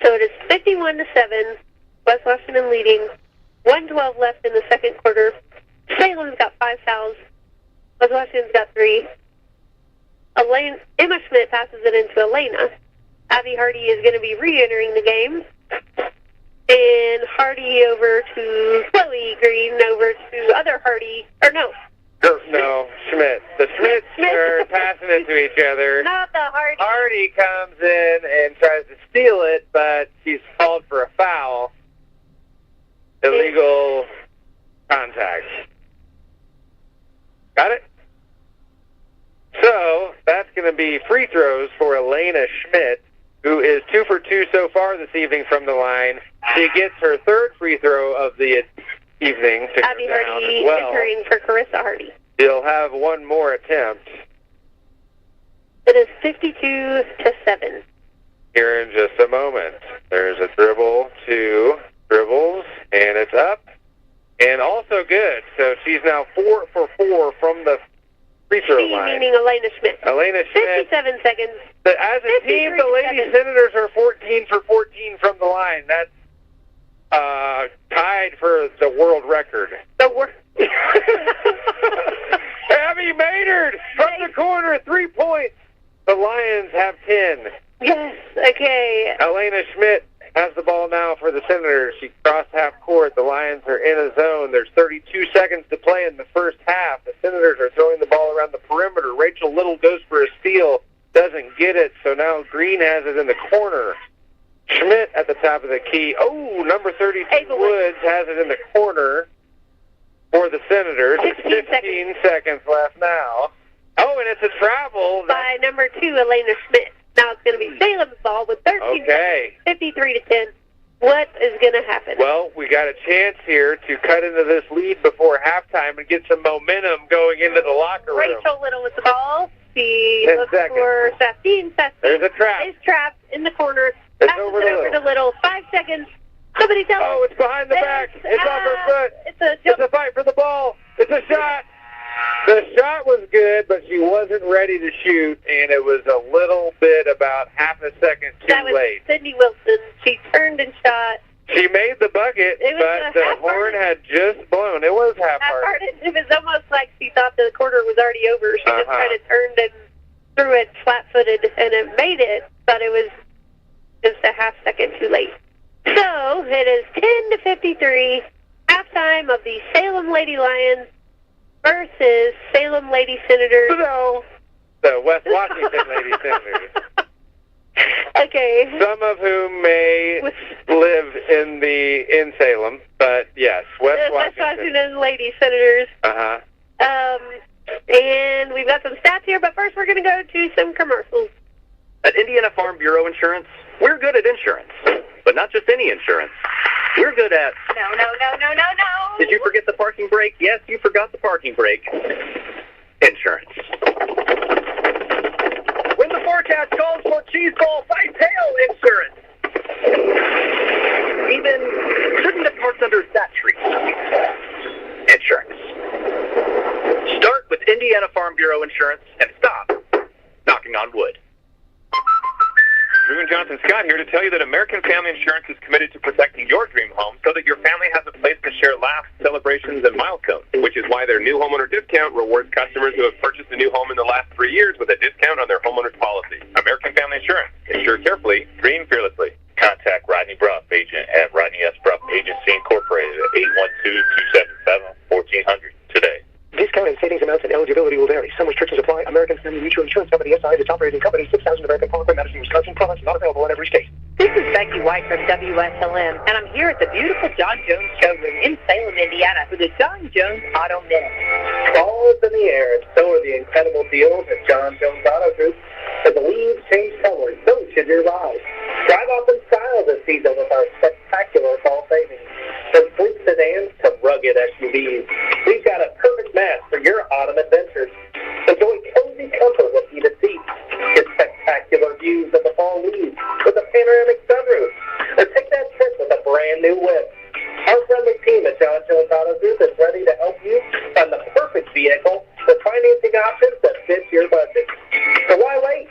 Speaker 4: So it is 51-7. West Washington leading. 1:12 left in the second quarter. Salem's got 5 fouls. West Washington's got 3. Emma Schmidt passes it into Elena. Abby Hardy is going to be re-entering the game. And Hardy over to Chloe Green, over to other Hardy. Or no.
Speaker 3: No, Schmidt. The Schmidts are passing it to each other.
Speaker 4: Not the Hardy.
Speaker 3: Hardy comes in and tries to steal it, but she's called for a foul. Illegal contact. Got it? So, that's going to be free throws for Elena Schmidt, who is 2 for 2 so far this evening from the line. She gets her third free throw of the evening to
Speaker 4: Abby
Speaker 3: go down
Speaker 4: Hardy
Speaker 3: as well.
Speaker 4: entering for Carissa Hardy.
Speaker 3: She'll have one more attempt.
Speaker 4: It is 52-7.
Speaker 3: Here in just a moment. There's a dribble, 2 dribbles, and it's up. And also good. So she's now 4 for 4 from the free throw line.
Speaker 4: Meaning Elena Schmidt.
Speaker 3: Elena Schmidt.
Speaker 4: 57 seconds.
Speaker 3: As a team, the Lady Senators are 14 for 14 from the line. That's tied for the world record. Abby Maynard from the corner, 3 points. The Lions have 10.
Speaker 4: Yes, okay.
Speaker 3: Elena Schmidt has the ball now for the Senators. She crossed half court. The Lions are in a zone. There's 32 seconds to play in the first half. The Senators are throwing the ball around the perimeter. Rachel Little goes for a steal, doesn't get it, so now Green has it in the corner. Schmidt at the top of the key. Oh, number 32, Woods has it in the corner for the Senators. 15 seconds left now. Oh, and it's a travel.
Speaker 4: By number 2, Elena Schmidt. Now it's going to be Salem's ball with 13 seconds. 53-10. What is going to happen?
Speaker 3: Well, we got a chance here to cut into this lead before halftime and get some momentum going into the locker room.
Speaker 4: Rachel Little with the ball. She
Speaker 3: 10
Speaker 4: looks
Speaker 3: seconds.
Speaker 4: for Safdine.
Speaker 3: There's a trap.
Speaker 4: Is trapped in the corner.
Speaker 3: It's
Speaker 4: Passes
Speaker 3: over
Speaker 4: it
Speaker 3: to
Speaker 4: over
Speaker 3: Little.
Speaker 4: to Little. 5 seconds. Somebody tell
Speaker 3: Oh, it's behind the back. It's off her foot. It's a fight for the ball. It's a shot. The shot was good, but she wasn't ready to shoot, and it was a little bit about half a second too
Speaker 4: that was
Speaker 3: late.
Speaker 4: Sydney Wilson. She turned and shot.
Speaker 3: She made the bucket, but the horn had just blown. It was half-hearted.
Speaker 4: It was almost like she thought the quarter was already over. She just kind of turned and threw it flat-footed, and it made it, but it was just a half second too late. So it is 10-53, halftime of the Salem Lady Lions versus Salem Lady Senators.
Speaker 3: No, the West Washington Lady Senators.
Speaker 4: Okay.
Speaker 3: Some of whom may live in Salem, but yes, West
Speaker 4: Washington Lady Senators. And we've got some stats here, but first we're going to go to some commercials.
Speaker 10: At Indiana Farm Bureau Insurance, we're good at insurance, but not just any insurance. We're good at...
Speaker 7: No.
Speaker 10: Did you forget the parking brake? Yes, you forgot the parking brake. Insurance. When the forecast calls for cheese balls, I tail insurance. Even shouldn't have parked under that tree. Insurance. Start with Indiana Farm Bureau Insurance and stop knocking on wood.
Speaker 6: Drew and Jonathan Scott here to tell you that American Family Insurance is committed to protecting your dream home so that your family has a place to share laughs, celebrations, and milestones, which is why their new homeowner discount rewards customers who have purchased a new home in the last 3 years with a discount on their homeowner's policy. American Family Insurance. Insure carefully, dream fearlessly. Contact Rodney Bruff, agent at Rodney S. Bruff Agency Incorporated at 812-277-1400 today.
Speaker 11: Discount and savings amounts and eligibility will vary. Some restrictions apply. American Family Mutual Insurance Company, SI, its operating company, 6,000 American Parkway, Madison, Wisconsin. Products not available in every state.
Speaker 8: This is Becky White from WSLM, and I'm here at the beautiful John Jones showroom in Salem, Indiana, for the John Jones Auto Minute.
Speaker 12: Fall is in the air, and so are the incredible deals at John Jones Auto Group. As the leaves change colors, so should your lives. Drive off in style this season with our spectacular fall savings. From sleek sedans to rugged SUVs, we've got a perfect match for your autumn adventures. Enjoy cozy comfort with heated seats. Get spectacular views of the fall leaves with a panoramic sunroof. Or take that trip with a brand new whip. Our friendly team at John Jones Auto Group is ready to help you find the perfect vehicle with financing options that fit your budget. So why wait?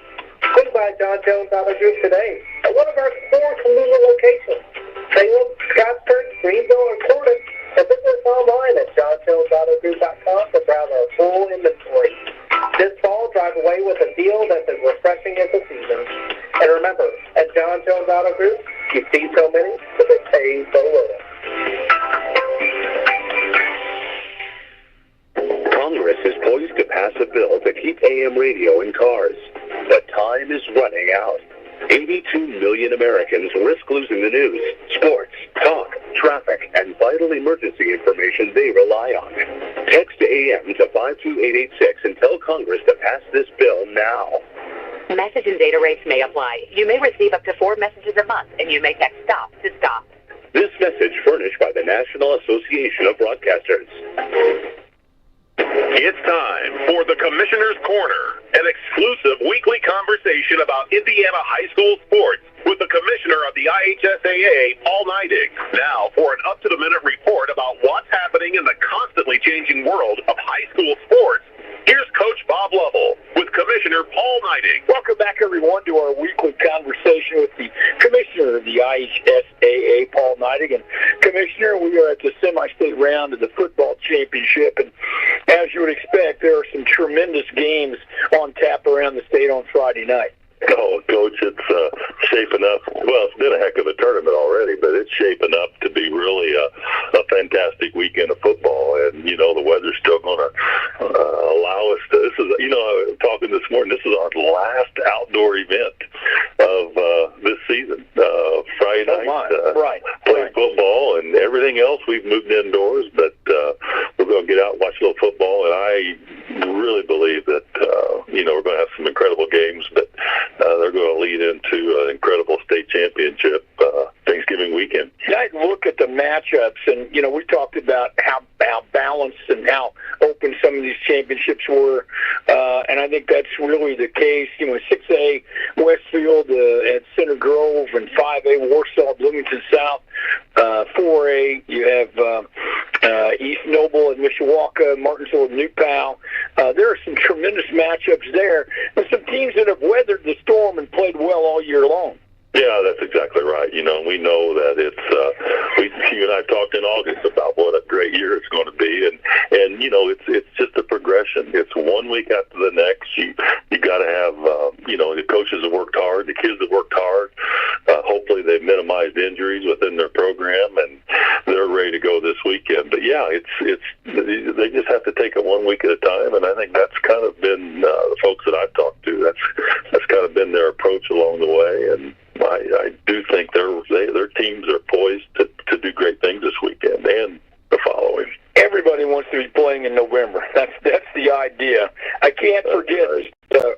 Speaker 12: Swing by John Jones Auto Group today at one of our 4 convenient locations: Salem, Scottsburg, Greenville, or Corning. Or visit us online at johnjonesautogroup.com to browse our full inventory. This fall, drive away with a deal that's as refreshing as the season. And remember, at John Jones Auto Group, you see so many, but they pay so little.
Speaker 6: Congress is poised to pass a bill to keep AM radio in cars, but time is running out. 82 million Americans risk losing the news, sports, talk, traffic, and vital emergency information they rely on. Text AM to 52886 and tell Congress to pass this bill now.
Speaker 8: Message and data rates may apply. You may receive up to 4 messages a month, and you may text STOP to stop.
Speaker 6: This message furnished by the National Association of Broadcasters.
Speaker 13: It's time for the Commissioner's Corner, an exclusive weekly conversation about Indiana high school sports with the Commissioner of the IHSAA, Paul Neidig. Now for an up-to-the-minute report about what's happening in the constantly changing world of high school sports, here's Coach Bob Lovell with Commissioner Paul Neidig.
Speaker 14: Welcome back, everyone, to our weekly conversation with the Commissioner of the IHSAA, Paul Neidig. And Commissioner, we are at the semi-state round of the football championship, and as you would expect, there are some tremendous games on tap around the state on Friday night.
Speaker 9: Oh, Coach, it's shaping up. Well, it's been a heck of a tournament already, but it's shaping up to be really a fantastic weekend of football. And, you know, the weather's still going to allow us to. This is, you know, talking this morning, this is our last outdoor event of this season. Friday night, play football, and everything else we've moved indoors, but we're going to get out and watch a little football. And I really believe that, you know, we're going to have some incredible games, but they're going to lead into an incredible state championship Thanksgiving weekend.
Speaker 14: matchups. And, we talked about how balanced and how open some of these championships were. And I think that's really the case. 6A Westfield at Center Grove, and 5A Warsaw, Bloomington South. 4A, you have East Noble and Mishawaka, Martinsville and New Pal. There are some tremendous matchups there, and some teams that have weathered the storm and played well all year long.
Speaker 13: Yeah, that's exactly right. We know that it's you and I talked in August about what a great year it's going to be, and it's just a progression. It's 1 week after the next. You got to have the coaches have worked hard, the kids have worked hard. Hopefully they've minimized injuries within their program, and they're ready to go this weekend. But yeah, it's they just have to take it 1 week at a time, and I think that's kind of been the folks that I've talked to. That's kind of been their approach along the way, and I do think their teams are poised to do great things this weekend and the following.
Speaker 14: Everybody wants to be playing in November. That's the idea. I can't forget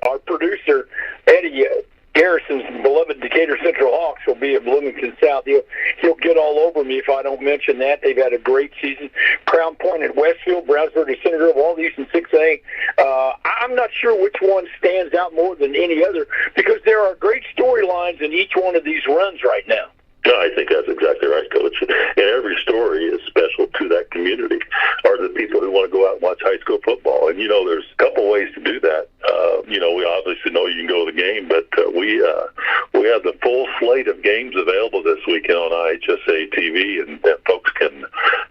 Speaker 14: our producer, Eddie Garrison's beloved Decatur Central Hawks will be at Bloomington South. He'll get all over me if I don't mention that. They've had a great season. Crown Point at Westfield, Brownsburg at Center Grove, all these in 6A. I'm not sure which one stands out more than any other because there are great storylines in each one of these runs right now.
Speaker 13: No, I think that's exactly right, Coach. And every story is special to that community, or the people who want to go out and watch high school football. And, there's a couple ways to do that. We obviously know you can go to the game, but we have the full slate of games available this weekend on IHSA TV, and folks can,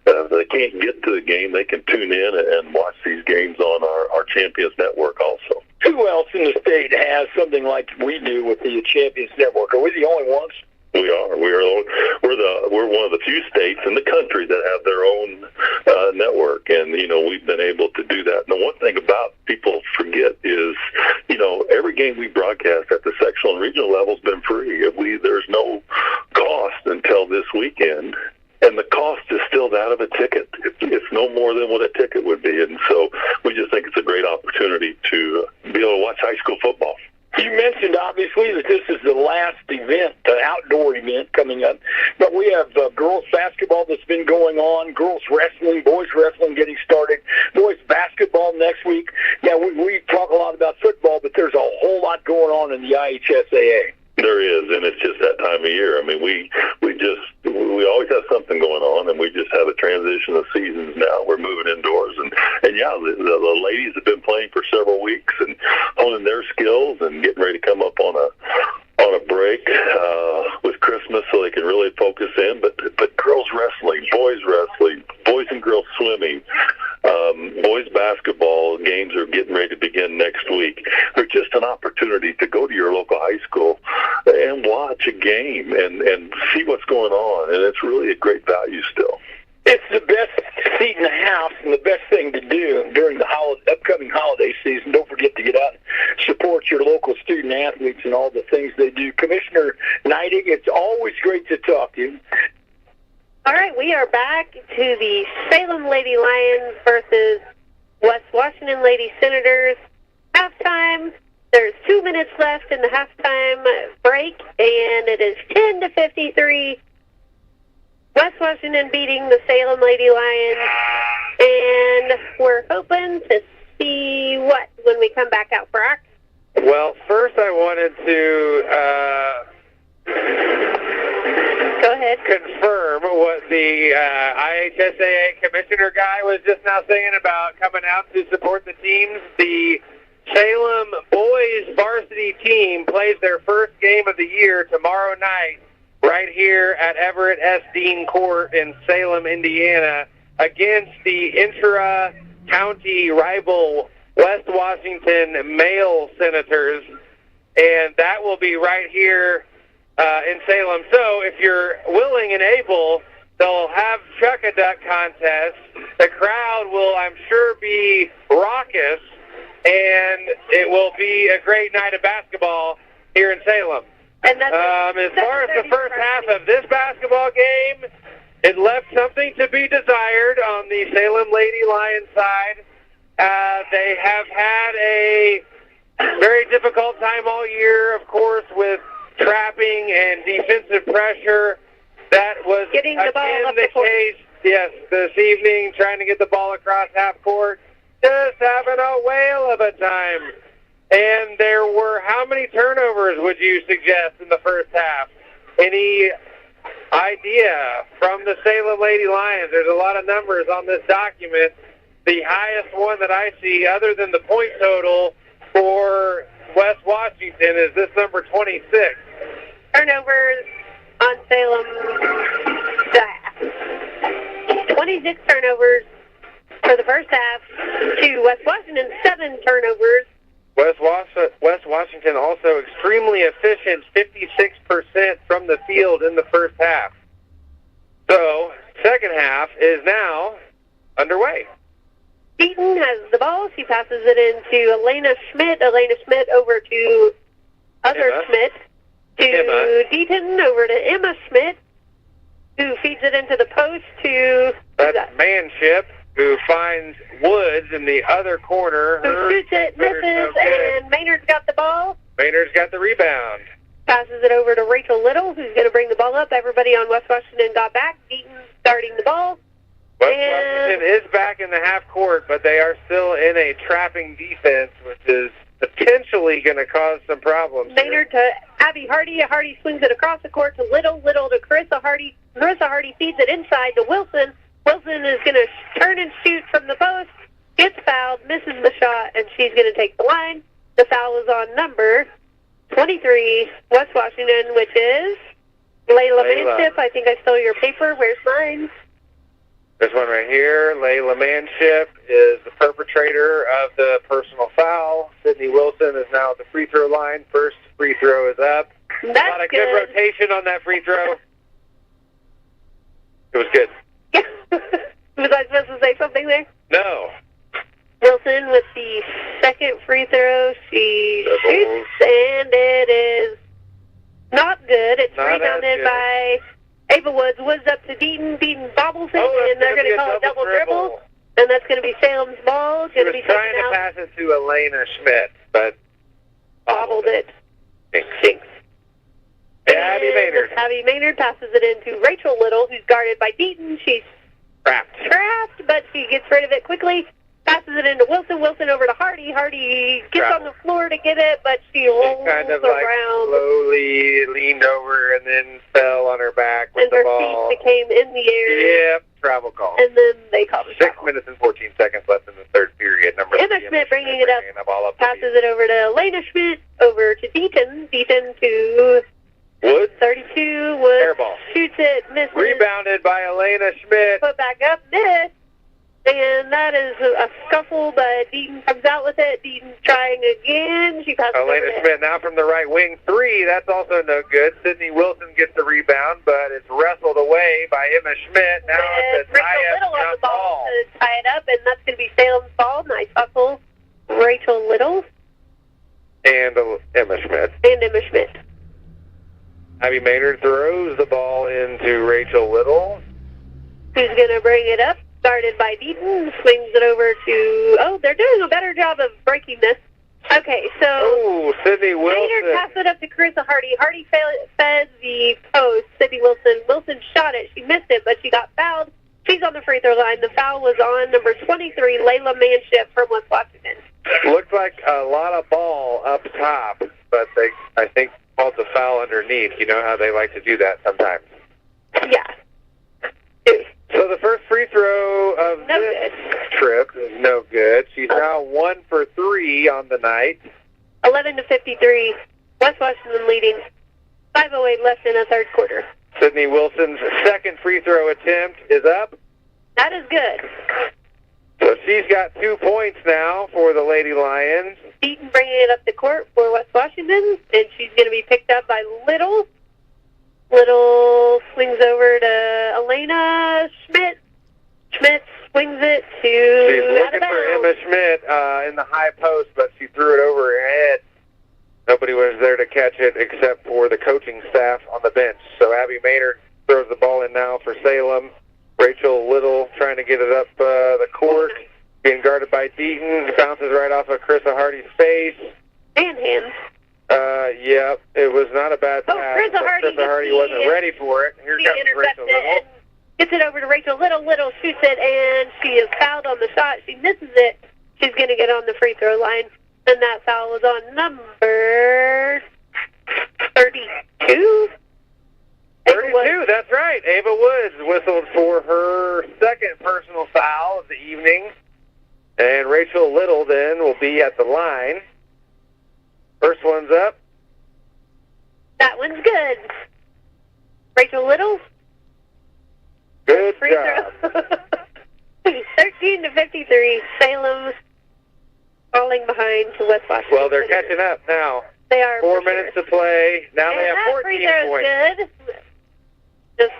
Speaker 13: if they can't get to the game, they can tune in and watch these games on our Champions Network also.
Speaker 14: Who else in the state has something like we do with the Champions Network? Are we the only ones?
Speaker 13: We are. We're one of the few states in the country that have their own network, and we've been able to do that. And the one thing about people forget is, every game we broadcast at the sectional and regional level has been free. There's no cost until this weekend, and the cost is still that of a ticket. It's no more than what a ticket would be, and so we just think it's a great opportunity to be able to watch high school football.
Speaker 14: You mentioned, obviously, that this is the last event, the outdoor event coming up. But we have girls basketball that's been going on, girls wrestling, boys wrestling getting started, boys basketball next week. Yeah, we talk a lot about football, but there's a whole lot going on in the IHSAA.
Speaker 13: There is, and it's just that time of year. I mean, we always have something going on, and we just have a transition of seasons now. We're moving indoors, and yeah, the ladies have been playing for several weeks and honing their skills and getting ready to come up on a break with Christmas, so they can really focus in. But girls wrestling, boys and girls swimming. Boys basketball games are getting ready to begin next week. They're just an opportunity to go to your local high school and watch a game and see what's going on, and it's really a great value still.
Speaker 14: It's the best seat in the house and the best thing to do during the upcoming holiday season. Don't forget to get out and support your local student athletes and all the things they do. Commissioner Neidig, it's always great to talk to you.
Speaker 4: All right, we are back to the Salem Lady Lions versus West Washington Lady Senators halftime. There's 2 minutes left in the halftime break, and it is 10-53. West Washington beating the Salem Lady Lions, and we're hoping to see what when we come back out, Brock.
Speaker 3: Well, first I wanted to
Speaker 4: go ahead.
Speaker 3: Confirm what the IHSAA commissioner guy was just now saying about coming out to support the teams. The Salem boys varsity team plays their first game of the year tomorrow night right here at Everett S. Dean Court in Salem, Indiana, against the intra-county rival West Washington male Senators, and that will be right here in Salem. So if you're willing and able, they'll have Chuck-a-Duck contest. The crowd will, I'm sure, be raucous, and it will be a great night of basketball here in Salem.
Speaker 4: And that's
Speaker 3: as far as the first half of this basketball game, it left something to be desired on the Salem Lady Lions side. They have had a very difficult time all year, of course, with trapping and defensive pressure. That was
Speaker 4: getting the ball
Speaker 3: again
Speaker 4: up
Speaker 3: the
Speaker 4: the court.
Speaker 3: case, yes, this evening, trying to get the ball across half court, just having a whale of a time. And there were how many turnovers would you suggest in the first half? Any idea from the Salem Lady Lions? There's a lot of numbers on this document. The highest one that I see, other than the point total for West Washington, is this number 26.
Speaker 4: Turnovers on Salem staff. 26 turnovers for the first half to West Washington, 7 turnovers.
Speaker 3: West Washington also extremely efficient, 56% from the field in the first half. So, second half is now underway.
Speaker 4: Deaton has the ball. She passes it into Elena Schmidt. Elena Schmidt over to
Speaker 3: Emma.
Speaker 4: Schmidt. To
Speaker 3: Emma.
Speaker 4: Deaton, over to Emma Schmidt, who feeds it into the post to...
Speaker 3: That's Manship, who finds Woods in the other corner.
Speaker 4: Who shoots it, misses, and Maynard's got the ball.
Speaker 3: Maynard's got the rebound.
Speaker 4: Passes it over to Rachel Little, who's going to bring the ball up. Everybody on West Washington got back. Deaton starting the ball.
Speaker 3: West Washington is back in the half court, but they are still in a trapping defense, which is potentially going to cause some problems.
Speaker 4: Maynard to Abby Hardy. Hardy swings it across the court to Little. Little to Carissa Hardy. Carissa Hardy feeds it inside to Wilson. Wilson is going to turn and shoot from the post. Gets fouled, misses the shot, and she's going to take the line. The foul is on number 23, West Washington, which is Layla Manship. I think I stole your paper. Where's mine?
Speaker 3: This one right here, Layla Manship, is the perpetrator of the personal foul. Sydney Wilson is now at the free throw line. First free throw is up.
Speaker 4: That's
Speaker 3: a lot of good rotation on that free throw. It was good.
Speaker 4: Was I supposed to say something there?
Speaker 3: No.
Speaker 4: Wilson with the second free throw. She shoots, and it is not good. It's
Speaker 3: Not
Speaker 4: rebounded
Speaker 3: good.
Speaker 4: by Ava Woods. Woods up to Deaton. Deaton bobbles it, and they're going to call it double dribble. And that's going to be Salem's ball.
Speaker 3: She
Speaker 4: Going to
Speaker 3: was
Speaker 4: be
Speaker 3: trying
Speaker 4: taken
Speaker 3: to
Speaker 4: out.
Speaker 3: pass it to Elena Schmidt, but
Speaker 4: Bobbled it.
Speaker 3: Jinx. Abby Maynard.
Speaker 4: Abby Maynard passes it into Rachel Little, who's guarded by Deaton. She's
Speaker 3: Trapped,
Speaker 4: but she gets rid of it quickly. Passes it into Wilson. Wilson over to Hardy. Hardy gets on the floor to get it, but she rolls
Speaker 3: kind of
Speaker 4: around.
Speaker 3: slowly leaned over and then fell on her back with
Speaker 4: And
Speaker 3: the
Speaker 4: her
Speaker 3: ball.
Speaker 4: feet became in the air.
Speaker 3: Yep, travel call.
Speaker 4: And then they called it
Speaker 3: 6 minutes and 14 seconds left in the third period. Number
Speaker 4: Emma Schmidt bringing it up. Passes it over to Elena Schmidt. Over to Deaton. Deaton to
Speaker 3: Woods.
Speaker 4: 32. Woods
Speaker 3: Airball.
Speaker 4: shoots it. Misses.
Speaker 3: Rebounded by Elena Schmidt.
Speaker 4: Put back up. Miss. And that is a scuffle, but Deaton comes out with it. Deaton trying again. She passes
Speaker 3: Elena
Speaker 4: over
Speaker 3: Schmidt now from the right wing. 3, that's also no good. Sydney Wilson gets the rebound, but it's wrestled away by Emma Schmidt. Now it's a
Speaker 4: Rachel
Speaker 3: tie-up
Speaker 4: Little on the
Speaker 3: jump
Speaker 4: ball to tie it up, and that's going to be Salem's ball. Nice hustle. Rachel Little
Speaker 3: and Emma Schmidt.
Speaker 4: and Emma Schmidt.
Speaker 3: Abby Maynard throws the ball into Rachel Little.
Speaker 4: Who's going to bring it up? Started by Deaton, swings it over to... they're doing a better job of breaking this. Okay, so...
Speaker 3: Sydney Wilson.
Speaker 4: Maynard passed it up to Carissa Hardy. Hardy fed the post. Sydney Wilson. Wilson shot it. She missed it, but she got fouled. She's on the free throw line. The foul was on number 23, Layla Manship from West Washington.
Speaker 3: Looked like a lot of ball up top, but they, I think, called the foul underneath. You know how they like to do that sometimes.
Speaker 4: Yeah.
Speaker 3: So the first free throw of this trip is no good. She's now 1 for 3 on the night.
Speaker 4: 11-53. West Washington leading. 5:08 left in the third quarter.
Speaker 3: Sydney Wilson's second free throw attempt is up.
Speaker 4: That is good.
Speaker 3: So she's got 2 points now for the Lady Lions.
Speaker 4: Deaton bringing it up the court for West Washington, and she's going to be picked up by Little. Little swings over to Elena Schmidt. Schmidt swings it to
Speaker 3: She's looking for Emma Schmidt in the high post, but she threw it over her head. Nobody was there to catch it except for the coaching staff on the bench. So Abby Maynard throws the ball in now for Salem. Rachel Little trying to get it up the court, being guarded by Deaton. Bounces right off of Carissa Hardy's face.
Speaker 4: And hands.
Speaker 3: Yep, it was not a bad pass.
Speaker 4: Krista Hardy
Speaker 3: wasn't ready for it. Here comes Rachel Little.
Speaker 4: Gets it over to Rachel Little. Little shoots it, and she is fouled on the shot. She misses it. She's going to get on the free throw line, and that foul was on number 32.
Speaker 3: 32, that's right. Ava Woods whistled for her second personal foul of the evening. And Rachel Little then will be at the line. First one's up.
Speaker 4: That one's good. Rachel Little.
Speaker 3: Good
Speaker 4: free
Speaker 3: job.
Speaker 4: throw. 13-53. Salem falling behind to West Washington.
Speaker 3: Well, they're catching up now.
Speaker 4: They are.
Speaker 3: 4 minutes to play. Now
Speaker 4: and
Speaker 3: they have 14
Speaker 4: free throw's
Speaker 3: points.
Speaker 4: Good. Just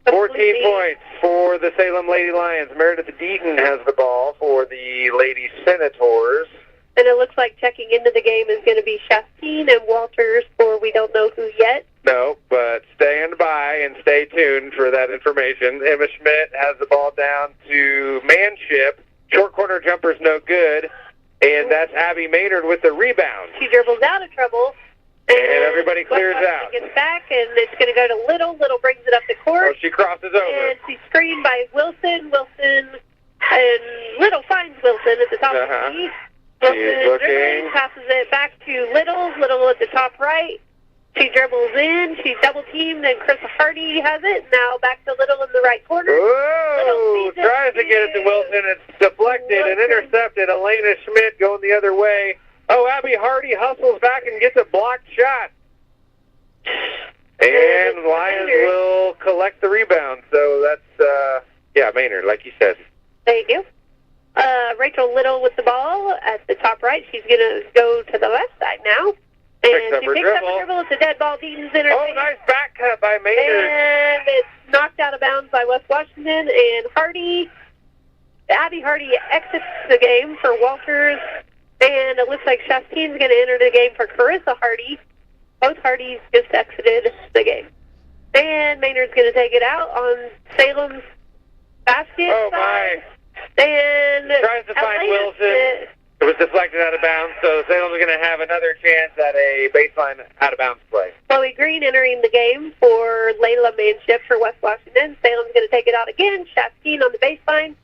Speaker 3: 14 points for the Salem Lady Lions. Meredith Deaton has the ball for the Lady Senators.
Speaker 4: And it looks like checking into the game is going to be Shastine and Walters, or we don't know who yet.
Speaker 3: No, but stand by and stay tuned for that information. Emma Schmidt has the ball down to Manship. Short corner jumper's no good. And that's Abby Maynard with the rebound.
Speaker 4: She dribbles out of trouble.
Speaker 3: And everybody clears out.
Speaker 4: Gets back, and it's going to go to Little. Little brings it up the court.
Speaker 3: Oh, she crosses over.
Speaker 4: And she's screened by Wilson. Wilson, and Little finds Wilson at the top of the key. Wilson dribbling, passes it back to Little. Little at the top right. She dribbles in. She's double teamed, and Chris Hardy has it. Now back to Little in the right corner.
Speaker 3: Whoa! Tries to get it to Wilson. It's deflected and intercepted. Elena Schmidt going the other way. Oh, Abby Hardy hustles back and gets a blocked shot. And Lions will collect the rebound. So that's, Maynard, like you said.
Speaker 4: There you go. Rachel Little with the ball at the top right. She's going to go to the left side now. And she picks up a dribble. It's a dead ball. Deaton's in her.
Speaker 3: Oh, nice back cut by Maynard.
Speaker 4: And it's knocked out of bounds by West Washington. And Abby Hardy exits the game for Walters. And it looks like Shastine's going to enter the game for Carissa Hardy. Both Hardys just exited the game. And Maynard's going to take it out on Salem's basket.
Speaker 3: Oh, my.
Speaker 4: And
Speaker 3: tries to find Wilson. It was deflected out of bounds, so Salem's going to have another chance at a baseline out-of-bounds play.
Speaker 4: Chloe Green entering the game for Layla Manship for West Washington. Salem's going to take it out again. Shastine on the baseline.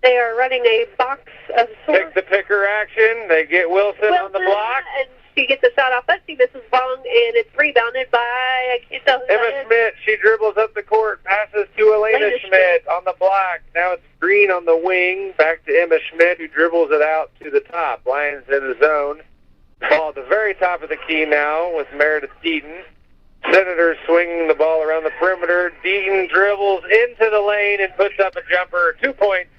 Speaker 4: They are running a box of sorts.
Speaker 3: Pick the picker action. They get Wilson on the block.
Speaker 4: And she gets a shot off, but she misses long, and it's rebounded by, I can't tell who
Speaker 3: Emma Schmidt. She dribbles up the court, passes to Elena Schmidt on the block. Now it's Green on the wing. Back to Emma Schmidt, who dribbles it out to the top. Lions in the zone. Ball at the very top of the key now with Meredith Deaton. Senators swinging the ball around the perimeter. Deaton dribbles into the lane and puts up a jumper. 2 points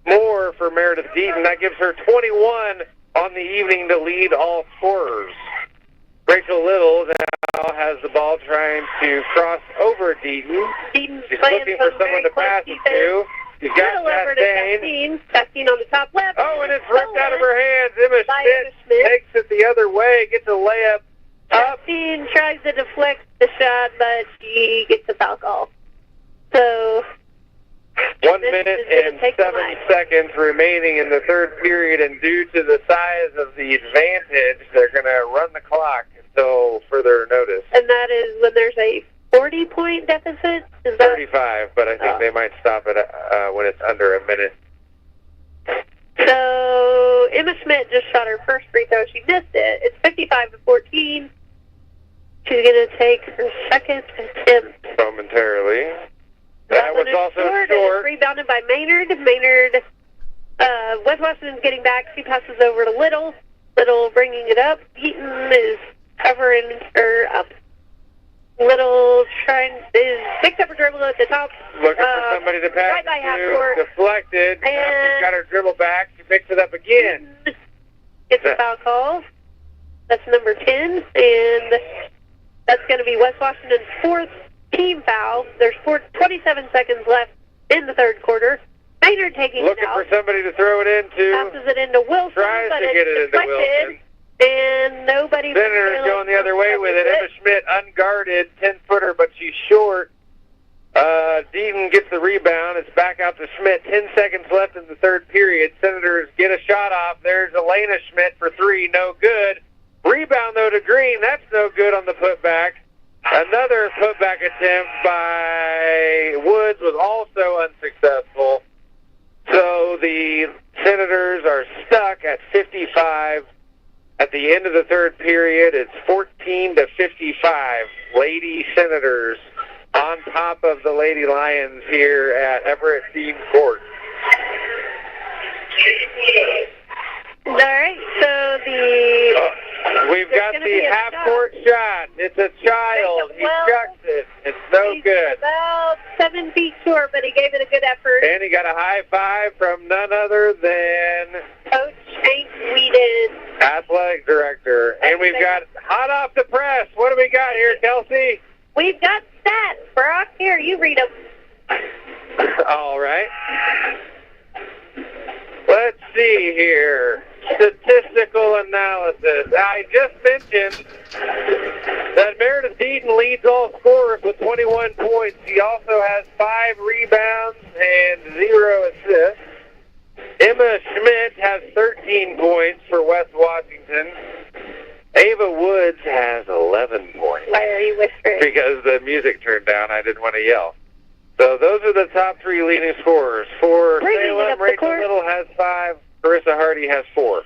Speaker 3: more for Meredith Deaton. That gives her 21 on the evening to lead all scorers. Rachel Little now has the ball trying to cross over Deaton. She's looking for someone to pass it to. She's got Chastain.
Speaker 4: Chastain on the top left.
Speaker 3: Oh, and it's ripped out of her hands. Emma Schmidt takes it the other way, gets a layup up.
Speaker 4: Chastain tries to deflect the shot, but she gets a foul call. So
Speaker 3: 1 minute and 7 seconds remaining in the third period, and due to the size of the advantage, they're going to run the clock until further notice.
Speaker 4: And that is when there's a 40-point deficit?
Speaker 3: 35, but I think they might stop it when it's under a minute.
Speaker 4: So Emma Schmidt just shot her first free throw. She missed it. It's 55-14. She's going to take her second attempt.
Speaker 3: Momentarily. That was also short.
Speaker 4: Rebounded by Maynard. West Washington's getting back. She passes over to Little. Little bringing it up. Deaton is covering her up. Little picks up her dribble at the top.
Speaker 3: Looking for somebody to pass
Speaker 4: right by half
Speaker 3: to.
Speaker 4: court.
Speaker 3: Deflected. She's got her dribble back. She picks it up again.
Speaker 4: Gets a foul call. That's number 10. And that's going to be West Washington's fourth team foul. There's 27 seconds left in the third quarter. Maynard taking
Speaker 3: looking
Speaker 4: it out.
Speaker 3: for somebody to throw it into.
Speaker 4: Passes it into Wilson.
Speaker 3: Tries
Speaker 4: but
Speaker 3: to get it into Wilson.
Speaker 4: And nobody.
Speaker 3: Senators going the other way with it. Emma Schmidt unguarded, 10-footer, but she's short. Deaton gets the rebound. It's back out to Schmidt. 10 seconds left in the third period. Senators get a shot off. There's Elena Schmidt for three. No good. Rebound, though, to Green. That's no good on the putback. Another putback attempt by Woods was also unsuccessful. So the Senators are stuck at 55. At the end of the third period, it's 14-55. Lady Senators on top of the Lady Lions here at Everett Dean Court.
Speaker 4: All right, so
Speaker 3: we've got the half-court shot. It's a child. He chucks it. It's no good.
Speaker 4: About 7 feet short, but he gave it a good effort.
Speaker 3: And he got a high five from none other than
Speaker 4: Coach Hank Whedon,
Speaker 3: athletic director. And we've got hot off the press. What do we got here, Kelsey?
Speaker 4: We've got stats, Brock. Here, you read them.
Speaker 3: All right. Let's see here. Statistical analysis. I just mentioned that Meredith Deaton leads all scorers with 21 points. He also has 5 rebounds and 0 assists. Emma Schmidt has 13 points for West Washington. Ava Woods has 11 points.
Speaker 4: Why are you whispering?
Speaker 3: Because the music turned down. I didn't want to yell. So those are the top 3 leading scorers. For Salem, Rachel Little has 5. Carissa Hardy has 4.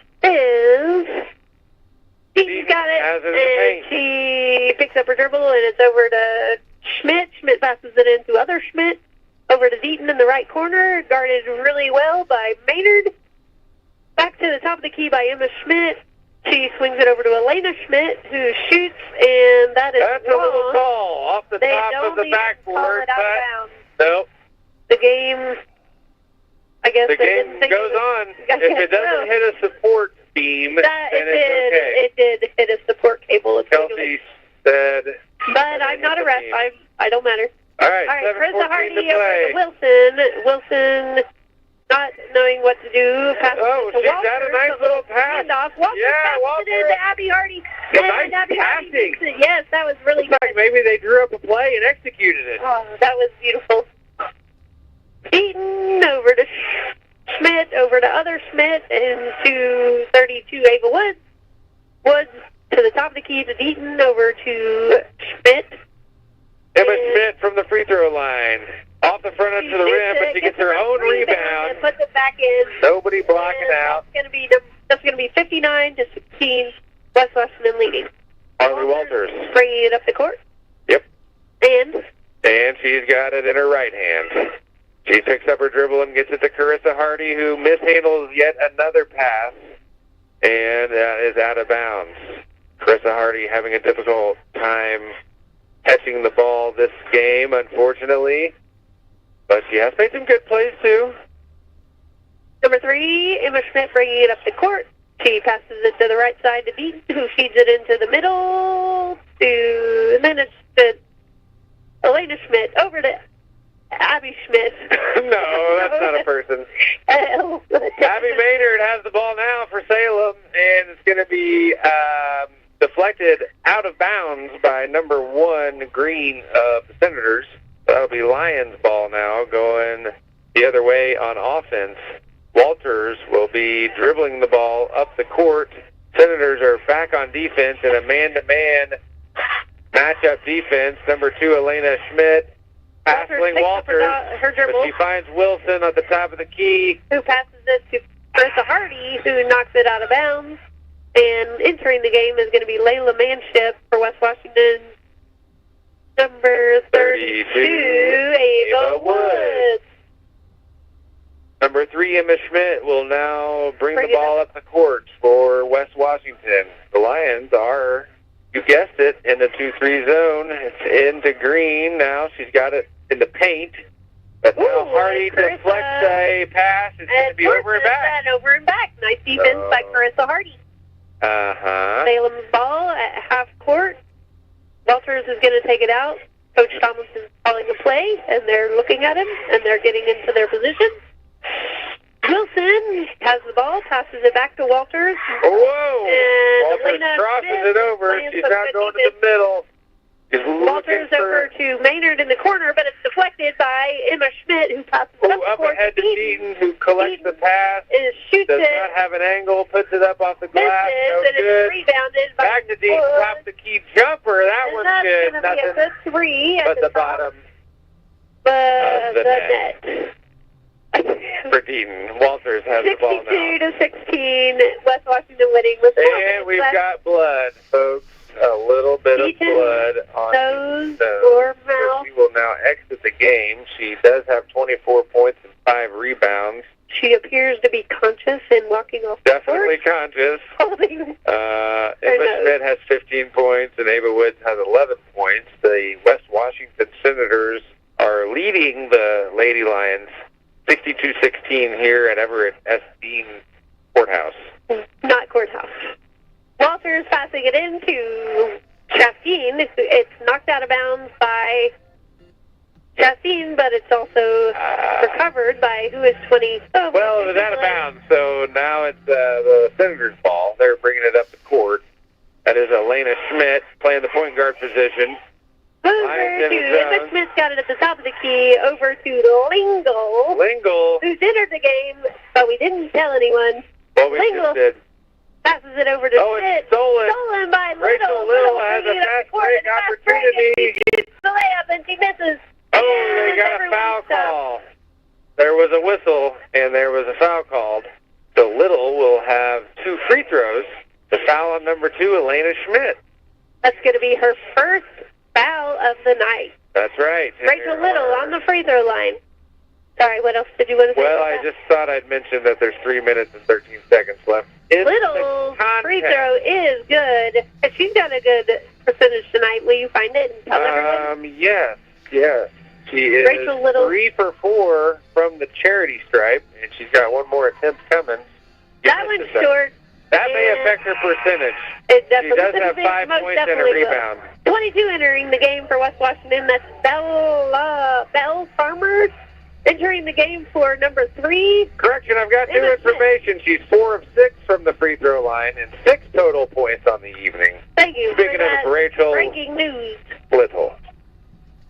Speaker 4: She's got it, and she picks up her dribble, and it's over to Schmidt. Schmidt passes it into other Schmidt. Over to Deaton in the right corner, guarded really well by Maynard. Back to the top of the key by Emma Schmidt. She swings it over to Elena Schmidt, who shoots, and that's
Speaker 3: a little tall off the top of the backboard. Nope.
Speaker 4: The game, I guess,
Speaker 3: the game goes on. If it doesn't hit a support beam, then it's okay.
Speaker 4: It did hit a support cable.
Speaker 3: Kelsey said.
Speaker 4: But I'm not a ref. I don't matter.
Speaker 3: All right,
Speaker 4: Carissa Hardy over to Wilson. Wilson, not knowing what to do.
Speaker 3: She's got a nice little pass.
Speaker 4: Walter passed it to Abby Hardy.
Speaker 3: Nice passing.
Speaker 4: Yes, that was really good.
Speaker 3: Like maybe they drew up a play and executed it.
Speaker 4: Oh, that was beautiful. Deaton over to Schmidt, over to other Schmidt, and to 32 Ava Woods. Woods to the top of the key to Deaton, over to Schmidt.
Speaker 3: Emma Schmidt from the free throw line. Off the front edge of the rim, but she gets her own rebound.
Speaker 4: And puts it back in.
Speaker 3: Nobody blocking out.
Speaker 4: That's going to be 59-16. West Washington leading.
Speaker 3: Harvey Walters.
Speaker 4: Bringing it up the court.
Speaker 3: Yep.
Speaker 4: And
Speaker 3: she's got it in her right hand. She picks up her dribble and gets it to Carissa Hardy, who mishandles yet another pass and is out of bounds. Carissa Hardy having a difficult time catching the ball this game, unfortunately. But she has made some good plays, too.
Speaker 4: Number 3, Emma Schmidt bringing it up the court. She passes it to the right side to Deaton, who feeds it into the middle and then it's to Elena Schmidt, over to Abby Schmidt.
Speaker 3: No, that's not a person. Abby Maynard has the ball now for Salem, and it's going to be deflected out of bounds by number 1, Green of the Senators. That'll be Lions ball now, going the other way on offense. Walters will be dribbling the ball up the court. Senators are back on defense in a man-to-man matchup defense. Number 2, Elena Schmidt, hassling Walters, but she finds Wilson at the top of the key.
Speaker 4: Who passes it to Carissa Hardy, who knocks it out of bounds. And entering the game is going to be Layla Manship for West Washington. Number 32, Ava Woods.
Speaker 3: Number 3, Emma Schmidt will now bring the ball up the court for West Washington. The Lions are, you guessed it, in the 2-3 zone. It's into Green now. She's got it in the paint. But now Hardy deflects a pass. It's going to be over and back.
Speaker 4: Over and back. Nice defense by Carissa Hardy. Salem's ball at half court. Walters is going to take it out. Coach Tomlinson's calling a play, and they're looking at him, and they're getting into their position. Wilson has the ball, passes it back to Walters.
Speaker 3: Whoa!
Speaker 4: And
Speaker 3: Walters crosses it over. She's not going to the middle.
Speaker 4: Walters over to Maynard in the corner, but it's deflected by Emma Schmidt, who passes
Speaker 3: up ahead to Deaton, who collects the pass.
Speaker 4: Shoots
Speaker 3: does
Speaker 4: it.
Speaker 3: not have an angle, puts it up off the glass. No
Speaker 4: and
Speaker 3: good.
Speaker 4: It's rebounded by
Speaker 3: Back to Deaton, top the key jumper. That
Speaker 4: and
Speaker 3: one's
Speaker 4: that's
Speaker 3: good.
Speaker 4: Going to be a good three at
Speaker 3: But the
Speaker 4: top.
Speaker 3: bottom
Speaker 4: But
Speaker 3: the
Speaker 4: net.
Speaker 3: for Deaton. Walters has the ball now.
Speaker 4: 62-16, West Washington winning with 4 minutes
Speaker 3: And we've
Speaker 4: left.
Speaker 3: got blood, folks. A little bit of blood on
Speaker 4: nose
Speaker 3: Deaton's
Speaker 4: or
Speaker 3: So
Speaker 4: mouth.
Speaker 3: she will now exit the game. She does have 24 points and 5 rebounds.
Speaker 4: She appears to be conscious and walking off
Speaker 3: Definitely conscious.
Speaker 4: holding
Speaker 3: Emma
Speaker 4: nose.
Speaker 3: Schmidt has 15 points and Ava Woods has 11 points. The West Washington Senators are leading the Lady Lions 62-16 here at Everett S. Dean Courthouse.
Speaker 4: Not courthouse. Walters passing it into Chastain. It's knocked out of bounds by Chastain, but it's also recovered by who is 20. Oh,
Speaker 3: Well, it was out of bounds, so now it's the Senators' ball. They're bringing it up the court. That is Elena Schmidt playing the point guard position.
Speaker 4: Over to Emma Schmidt's got it at the top of the key. Over to Lingle. Who's entered the game, but we didn't tell anyone.
Speaker 3: Well, we
Speaker 4: Lingle
Speaker 3: just did.
Speaker 4: passes it over to Schmidt.
Speaker 3: It's stolen.
Speaker 4: Stolen by
Speaker 3: Rachel Little has a fast break opportunity.
Speaker 4: Shoots the layup and she misses.
Speaker 3: Oh, they got a foul call. There was a whistle, and there was a foul called. So Little will have 2 free throws. The foul on number 2, Elena Schmidt.
Speaker 4: That's going to be her first foul of the night.
Speaker 3: That's right.
Speaker 4: Rachel Little on the free throw line. Sorry, what else did you want to say?
Speaker 3: Well, I just thought I'd mention that there's 3 minutes and 13 seconds left.
Speaker 4: Little's free throw is good. And she's got a good percentage tonight. Will you find it and tell everyone?
Speaker 3: Yes. She is
Speaker 4: Rachel Little.
Speaker 3: 3 for 4 from the charity stripe, and she's got one more attempt coming.
Speaker 4: That one's short.
Speaker 3: That may affect her percentage.
Speaker 4: It definitely
Speaker 3: She does have 5 points and a rebound.
Speaker 4: 22 entering the game for West Washington. That's Belle Farmer entering the game for number 3.
Speaker 3: Correction, I've got new information. She's 4 of 6 from the free throw line and 6 total points on the evening.
Speaker 4: Thank you.
Speaker 3: Speaking of Rachel
Speaker 4: breaking news.
Speaker 3: Little.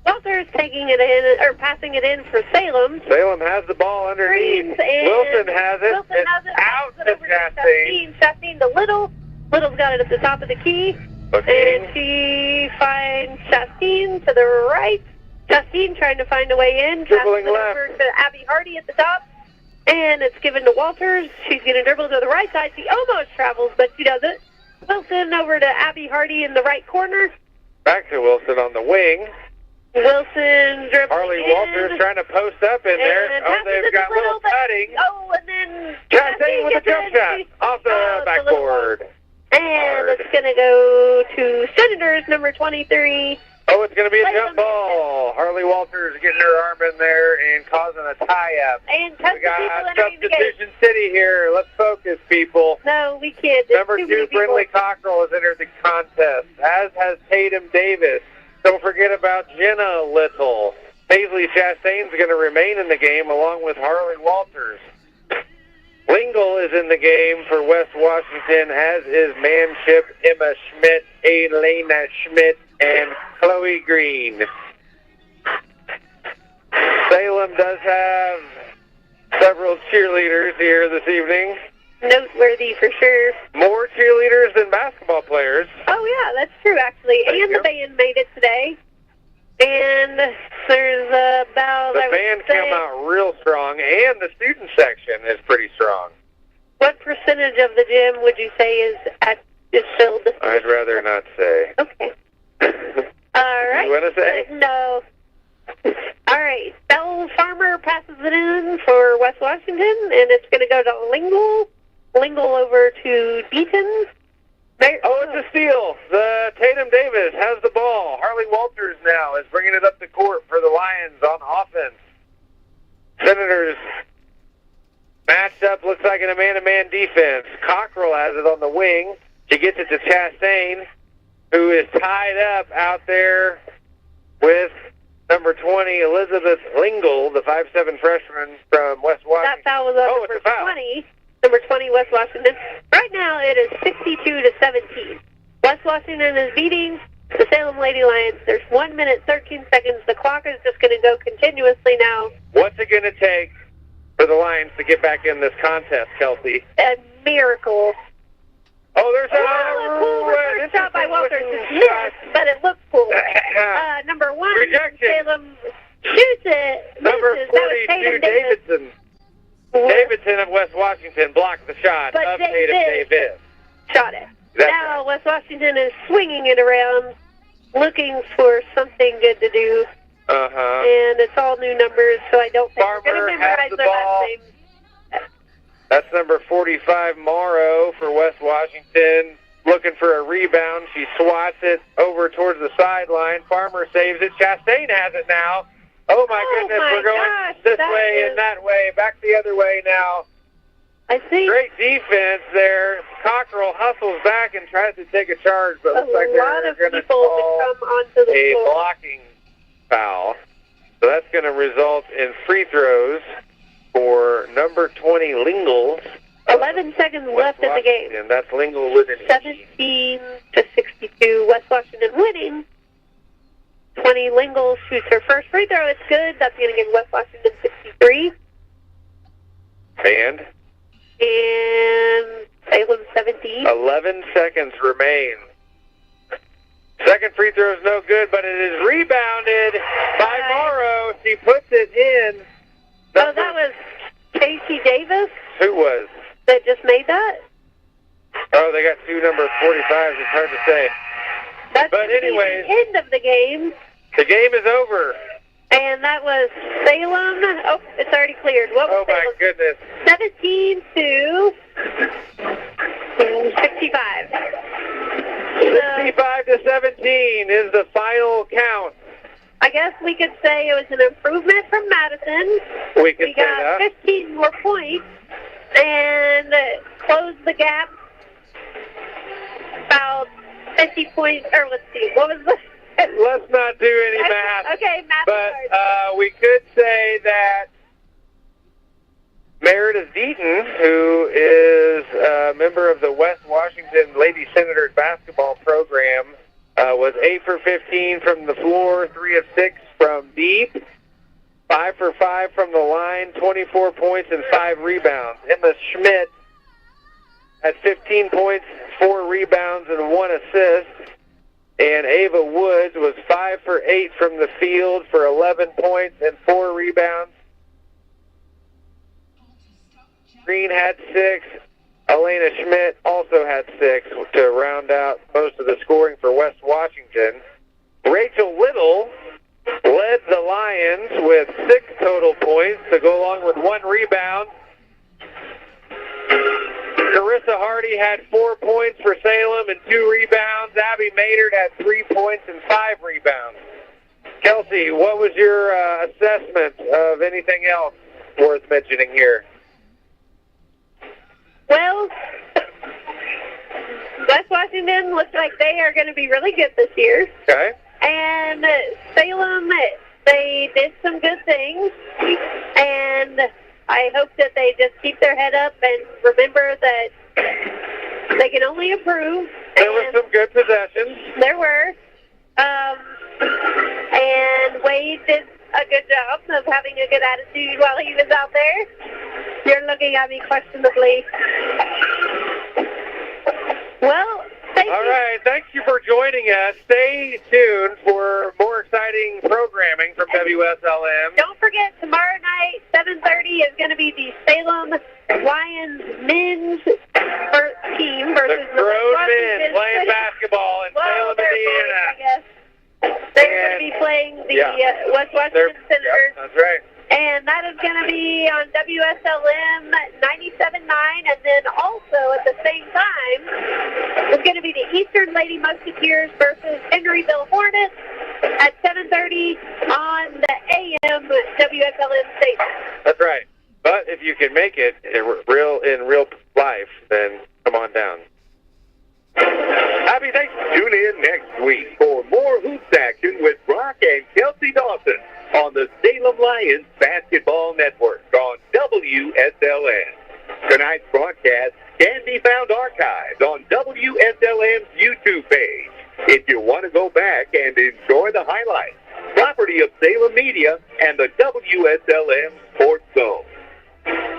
Speaker 4: Walters taking it in, or passing it in for Salem.
Speaker 3: Salem has the ball underneath. Wilson has it. It's out to Chastain.
Speaker 4: Chastain to Little. Little's got it at the top of the key. And she finds Chastain to the right. Chastain trying to find a way in.
Speaker 3: Dribbling
Speaker 4: passes it
Speaker 3: left.
Speaker 4: over to Abby Hardy at the top. And it's given to Walters. She's going to dribble to the right side. She almost travels, but she doesn't. Wilson over to Abby Hardy in the right corner.
Speaker 3: Back to Wilson on the wing.
Speaker 4: Wilson dribbling
Speaker 3: Harley
Speaker 4: in.
Speaker 3: Walters trying to post up in there.
Speaker 4: And
Speaker 3: Oh, they've got Little cutting.
Speaker 4: Oh, and then
Speaker 3: Chastain with a jump shot off the backboard.
Speaker 4: And it's going to go to Senators, number 23.
Speaker 3: Oh, it's going to be a jump ball. Harley Walters getting her arm in there and causing a tie-up.
Speaker 4: And
Speaker 3: we got Substitution City here. Let's focus, people.
Speaker 4: No, we can't. There's
Speaker 3: Number
Speaker 4: too
Speaker 3: 2,
Speaker 4: many people.
Speaker 3: Brindley Cockrell has entered the contest, as has Tatum Davis. Don't forget about Jenna Little. Paisley Chastain's going to remain in the game along with Harley Walters. Lingle is in the game for West Washington, as is Manship, Emma Schmidt, Elena Schmidt, and Chloe Green. Salem does have several cheerleaders here this evening.
Speaker 4: Noteworthy for sure.
Speaker 3: More cheerleaders than basketball players.
Speaker 4: Oh, yeah, that's true, actually. And the band made it today. And there's about...
Speaker 3: The band came out real strong, and the student section is pretty strong.
Speaker 4: What percentage of the gym would you say is filled?
Speaker 3: I'd rather not say.
Speaker 4: Okay. All right.
Speaker 3: You want to say?
Speaker 4: No. All right. Belle Farmer passes it in for West Washington, and it's going to go to Lingle. Lingle over to Deaton.
Speaker 3: Oh, it's a steal. The Tatum Davis has the ball. Harley Walters now is bringing it up the court for the Lions on offense. Senators matched up, looks like in a man-to-man defense. Cockrell has it on the wing. She gets it to Chastain, who is tied up out there with number 20, Elizabeth Lingle, the 5'7" freshman from West Washington.
Speaker 4: That foul was on number 20. Number 20, West Washington. Right now it is 62-17. West Washington is beating the Salem Lady Lions. There's 1 minute, 13 seconds. The clock is just going to go continuously now.
Speaker 3: What's it going to take for the Lions to get back in this contest, Kelsey?
Speaker 4: A miracle.
Speaker 3: Oh, there's
Speaker 4: a cool reverse shot by Walters. Yes, but it looks cool. Number 1,
Speaker 3: Rejection.
Speaker 4: Salem shoots it.
Speaker 3: Number
Speaker 4: misses. That was
Speaker 3: 42,
Speaker 4: Tatum Davis.
Speaker 3: Davidson. Davidson of West Washington blocked the shot
Speaker 4: But
Speaker 3: of Tatum Davis.
Speaker 4: Shot it.
Speaker 3: That's
Speaker 4: Now West Washington is swinging it around, looking for something good to do. And it's all new numbers, so I don't think we're going to memorize their last names.
Speaker 3: That's number 45, Morrow, for West Washington. Looking for a rebound. She swats it over towards the sideline. Farmer saves it. Chastain has it now. Oh, my goodness. We're going this way and that way. Back the other way now.
Speaker 4: I see.
Speaker 3: Great defense there. Cockrell hustles back and tries to take a charge, but looks like they're going to call a blocking foul. So that's going to result in free throws for number 20, Lingle.
Speaker 4: 11 seconds left in the game.
Speaker 3: And that's Lingle with an
Speaker 4: 17 to 62. West Washington winning. 20, Lingle shoots her first free throw. It's good. That's going to give West Washington 63.
Speaker 3: And
Speaker 4: Salem 17.
Speaker 3: 11 seconds remain. Second free throw is no good, but it is rebounded by Morrow. She puts it in.
Speaker 4: Oh, that was Casey Davis?
Speaker 3: Who was?
Speaker 4: That just made that?
Speaker 3: Oh, they got two number 45s. It's hard to say. But anyways,
Speaker 4: the end of the game.
Speaker 3: The game is over.
Speaker 4: And that was Salem. Oh, it's already cleared. What was
Speaker 3: my goodness.
Speaker 4: 17 to 65.
Speaker 3: 65 to 17 is the final count.
Speaker 4: I guess we could say it was an improvement from Madison.
Speaker 3: We could say
Speaker 4: got 15 more points and closed the gap about 50 points. Or let's see, what was the...
Speaker 3: Let's not do any math.
Speaker 4: Okay, math.
Speaker 3: But we could say that Meredith Deaton, who is a member of the West Washington Lady Senators basketball program, was 8 for 15 from the floor, 3 of 6 from deep, 5 for 5 from the line, 24 points and 5 rebounds. Emma Schmidt had 15 points, 4 rebounds, and 1 assist. And Ava Woods was 5 for 8 from the field for 11 points and 4 rebounds. Green had 6. Elena Schmidt also had 6 to round out most of the scoring for West Washington. Rachel Little led the Lions with 6 total points to go along with 1 rebound. Carissa Hardy had 4 points for Salem and 2 rebounds. Abby Maynard had 3 points and 5 rebounds. Kelsey, what was your assessment of anything else worth mentioning here?
Speaker 4: Well, West Washington looks like they are going to be really good this year.
Speaker 3: Okay.
Speaker 4: And Salem, they did some good things. And I hope that they just keep their head up and remember that they can only improve.
Speaker 3: There were some good possessions.
Speaker 4: There were. And Wade did a good job of having a good attitude while he was out there. You're looking at me questionably. Well, thank you.
Speaker 3: All right, thank you for joining us. Stay tuned for more exciting programming from WSLM.
Speaker 4: Don't forget, tomorrow night, 7:30 is going to be the Salem Lions men's team versus
Speaker 3: the grown men playing basketball in Salem, Indiana.
Speaker 4: I guess. They're going to be playing the West Washington Senators.
Speaker 3: That's right.
Speaker 4: And that is going to be on WSLM 97.9, and then also at the same time, it's going to be the Eastern Lady Musketeers versus Henryville Hornets at 7:30 on the AM WSLM station.
Speaker 3: That's right. But if you can make it in real life, then come on down.
Speaker 1: Happy Thanksgiving. Tune in next week for more hoops action with Brock and Kelsey Dawson on the Salem Lions Basketball Network on WSLM. Tonight's broadcast can be found archived on WSLM's YouTube page. if you want to go back and enjoy the highlights. Property of Salem Media and the WSLM Sports Zone.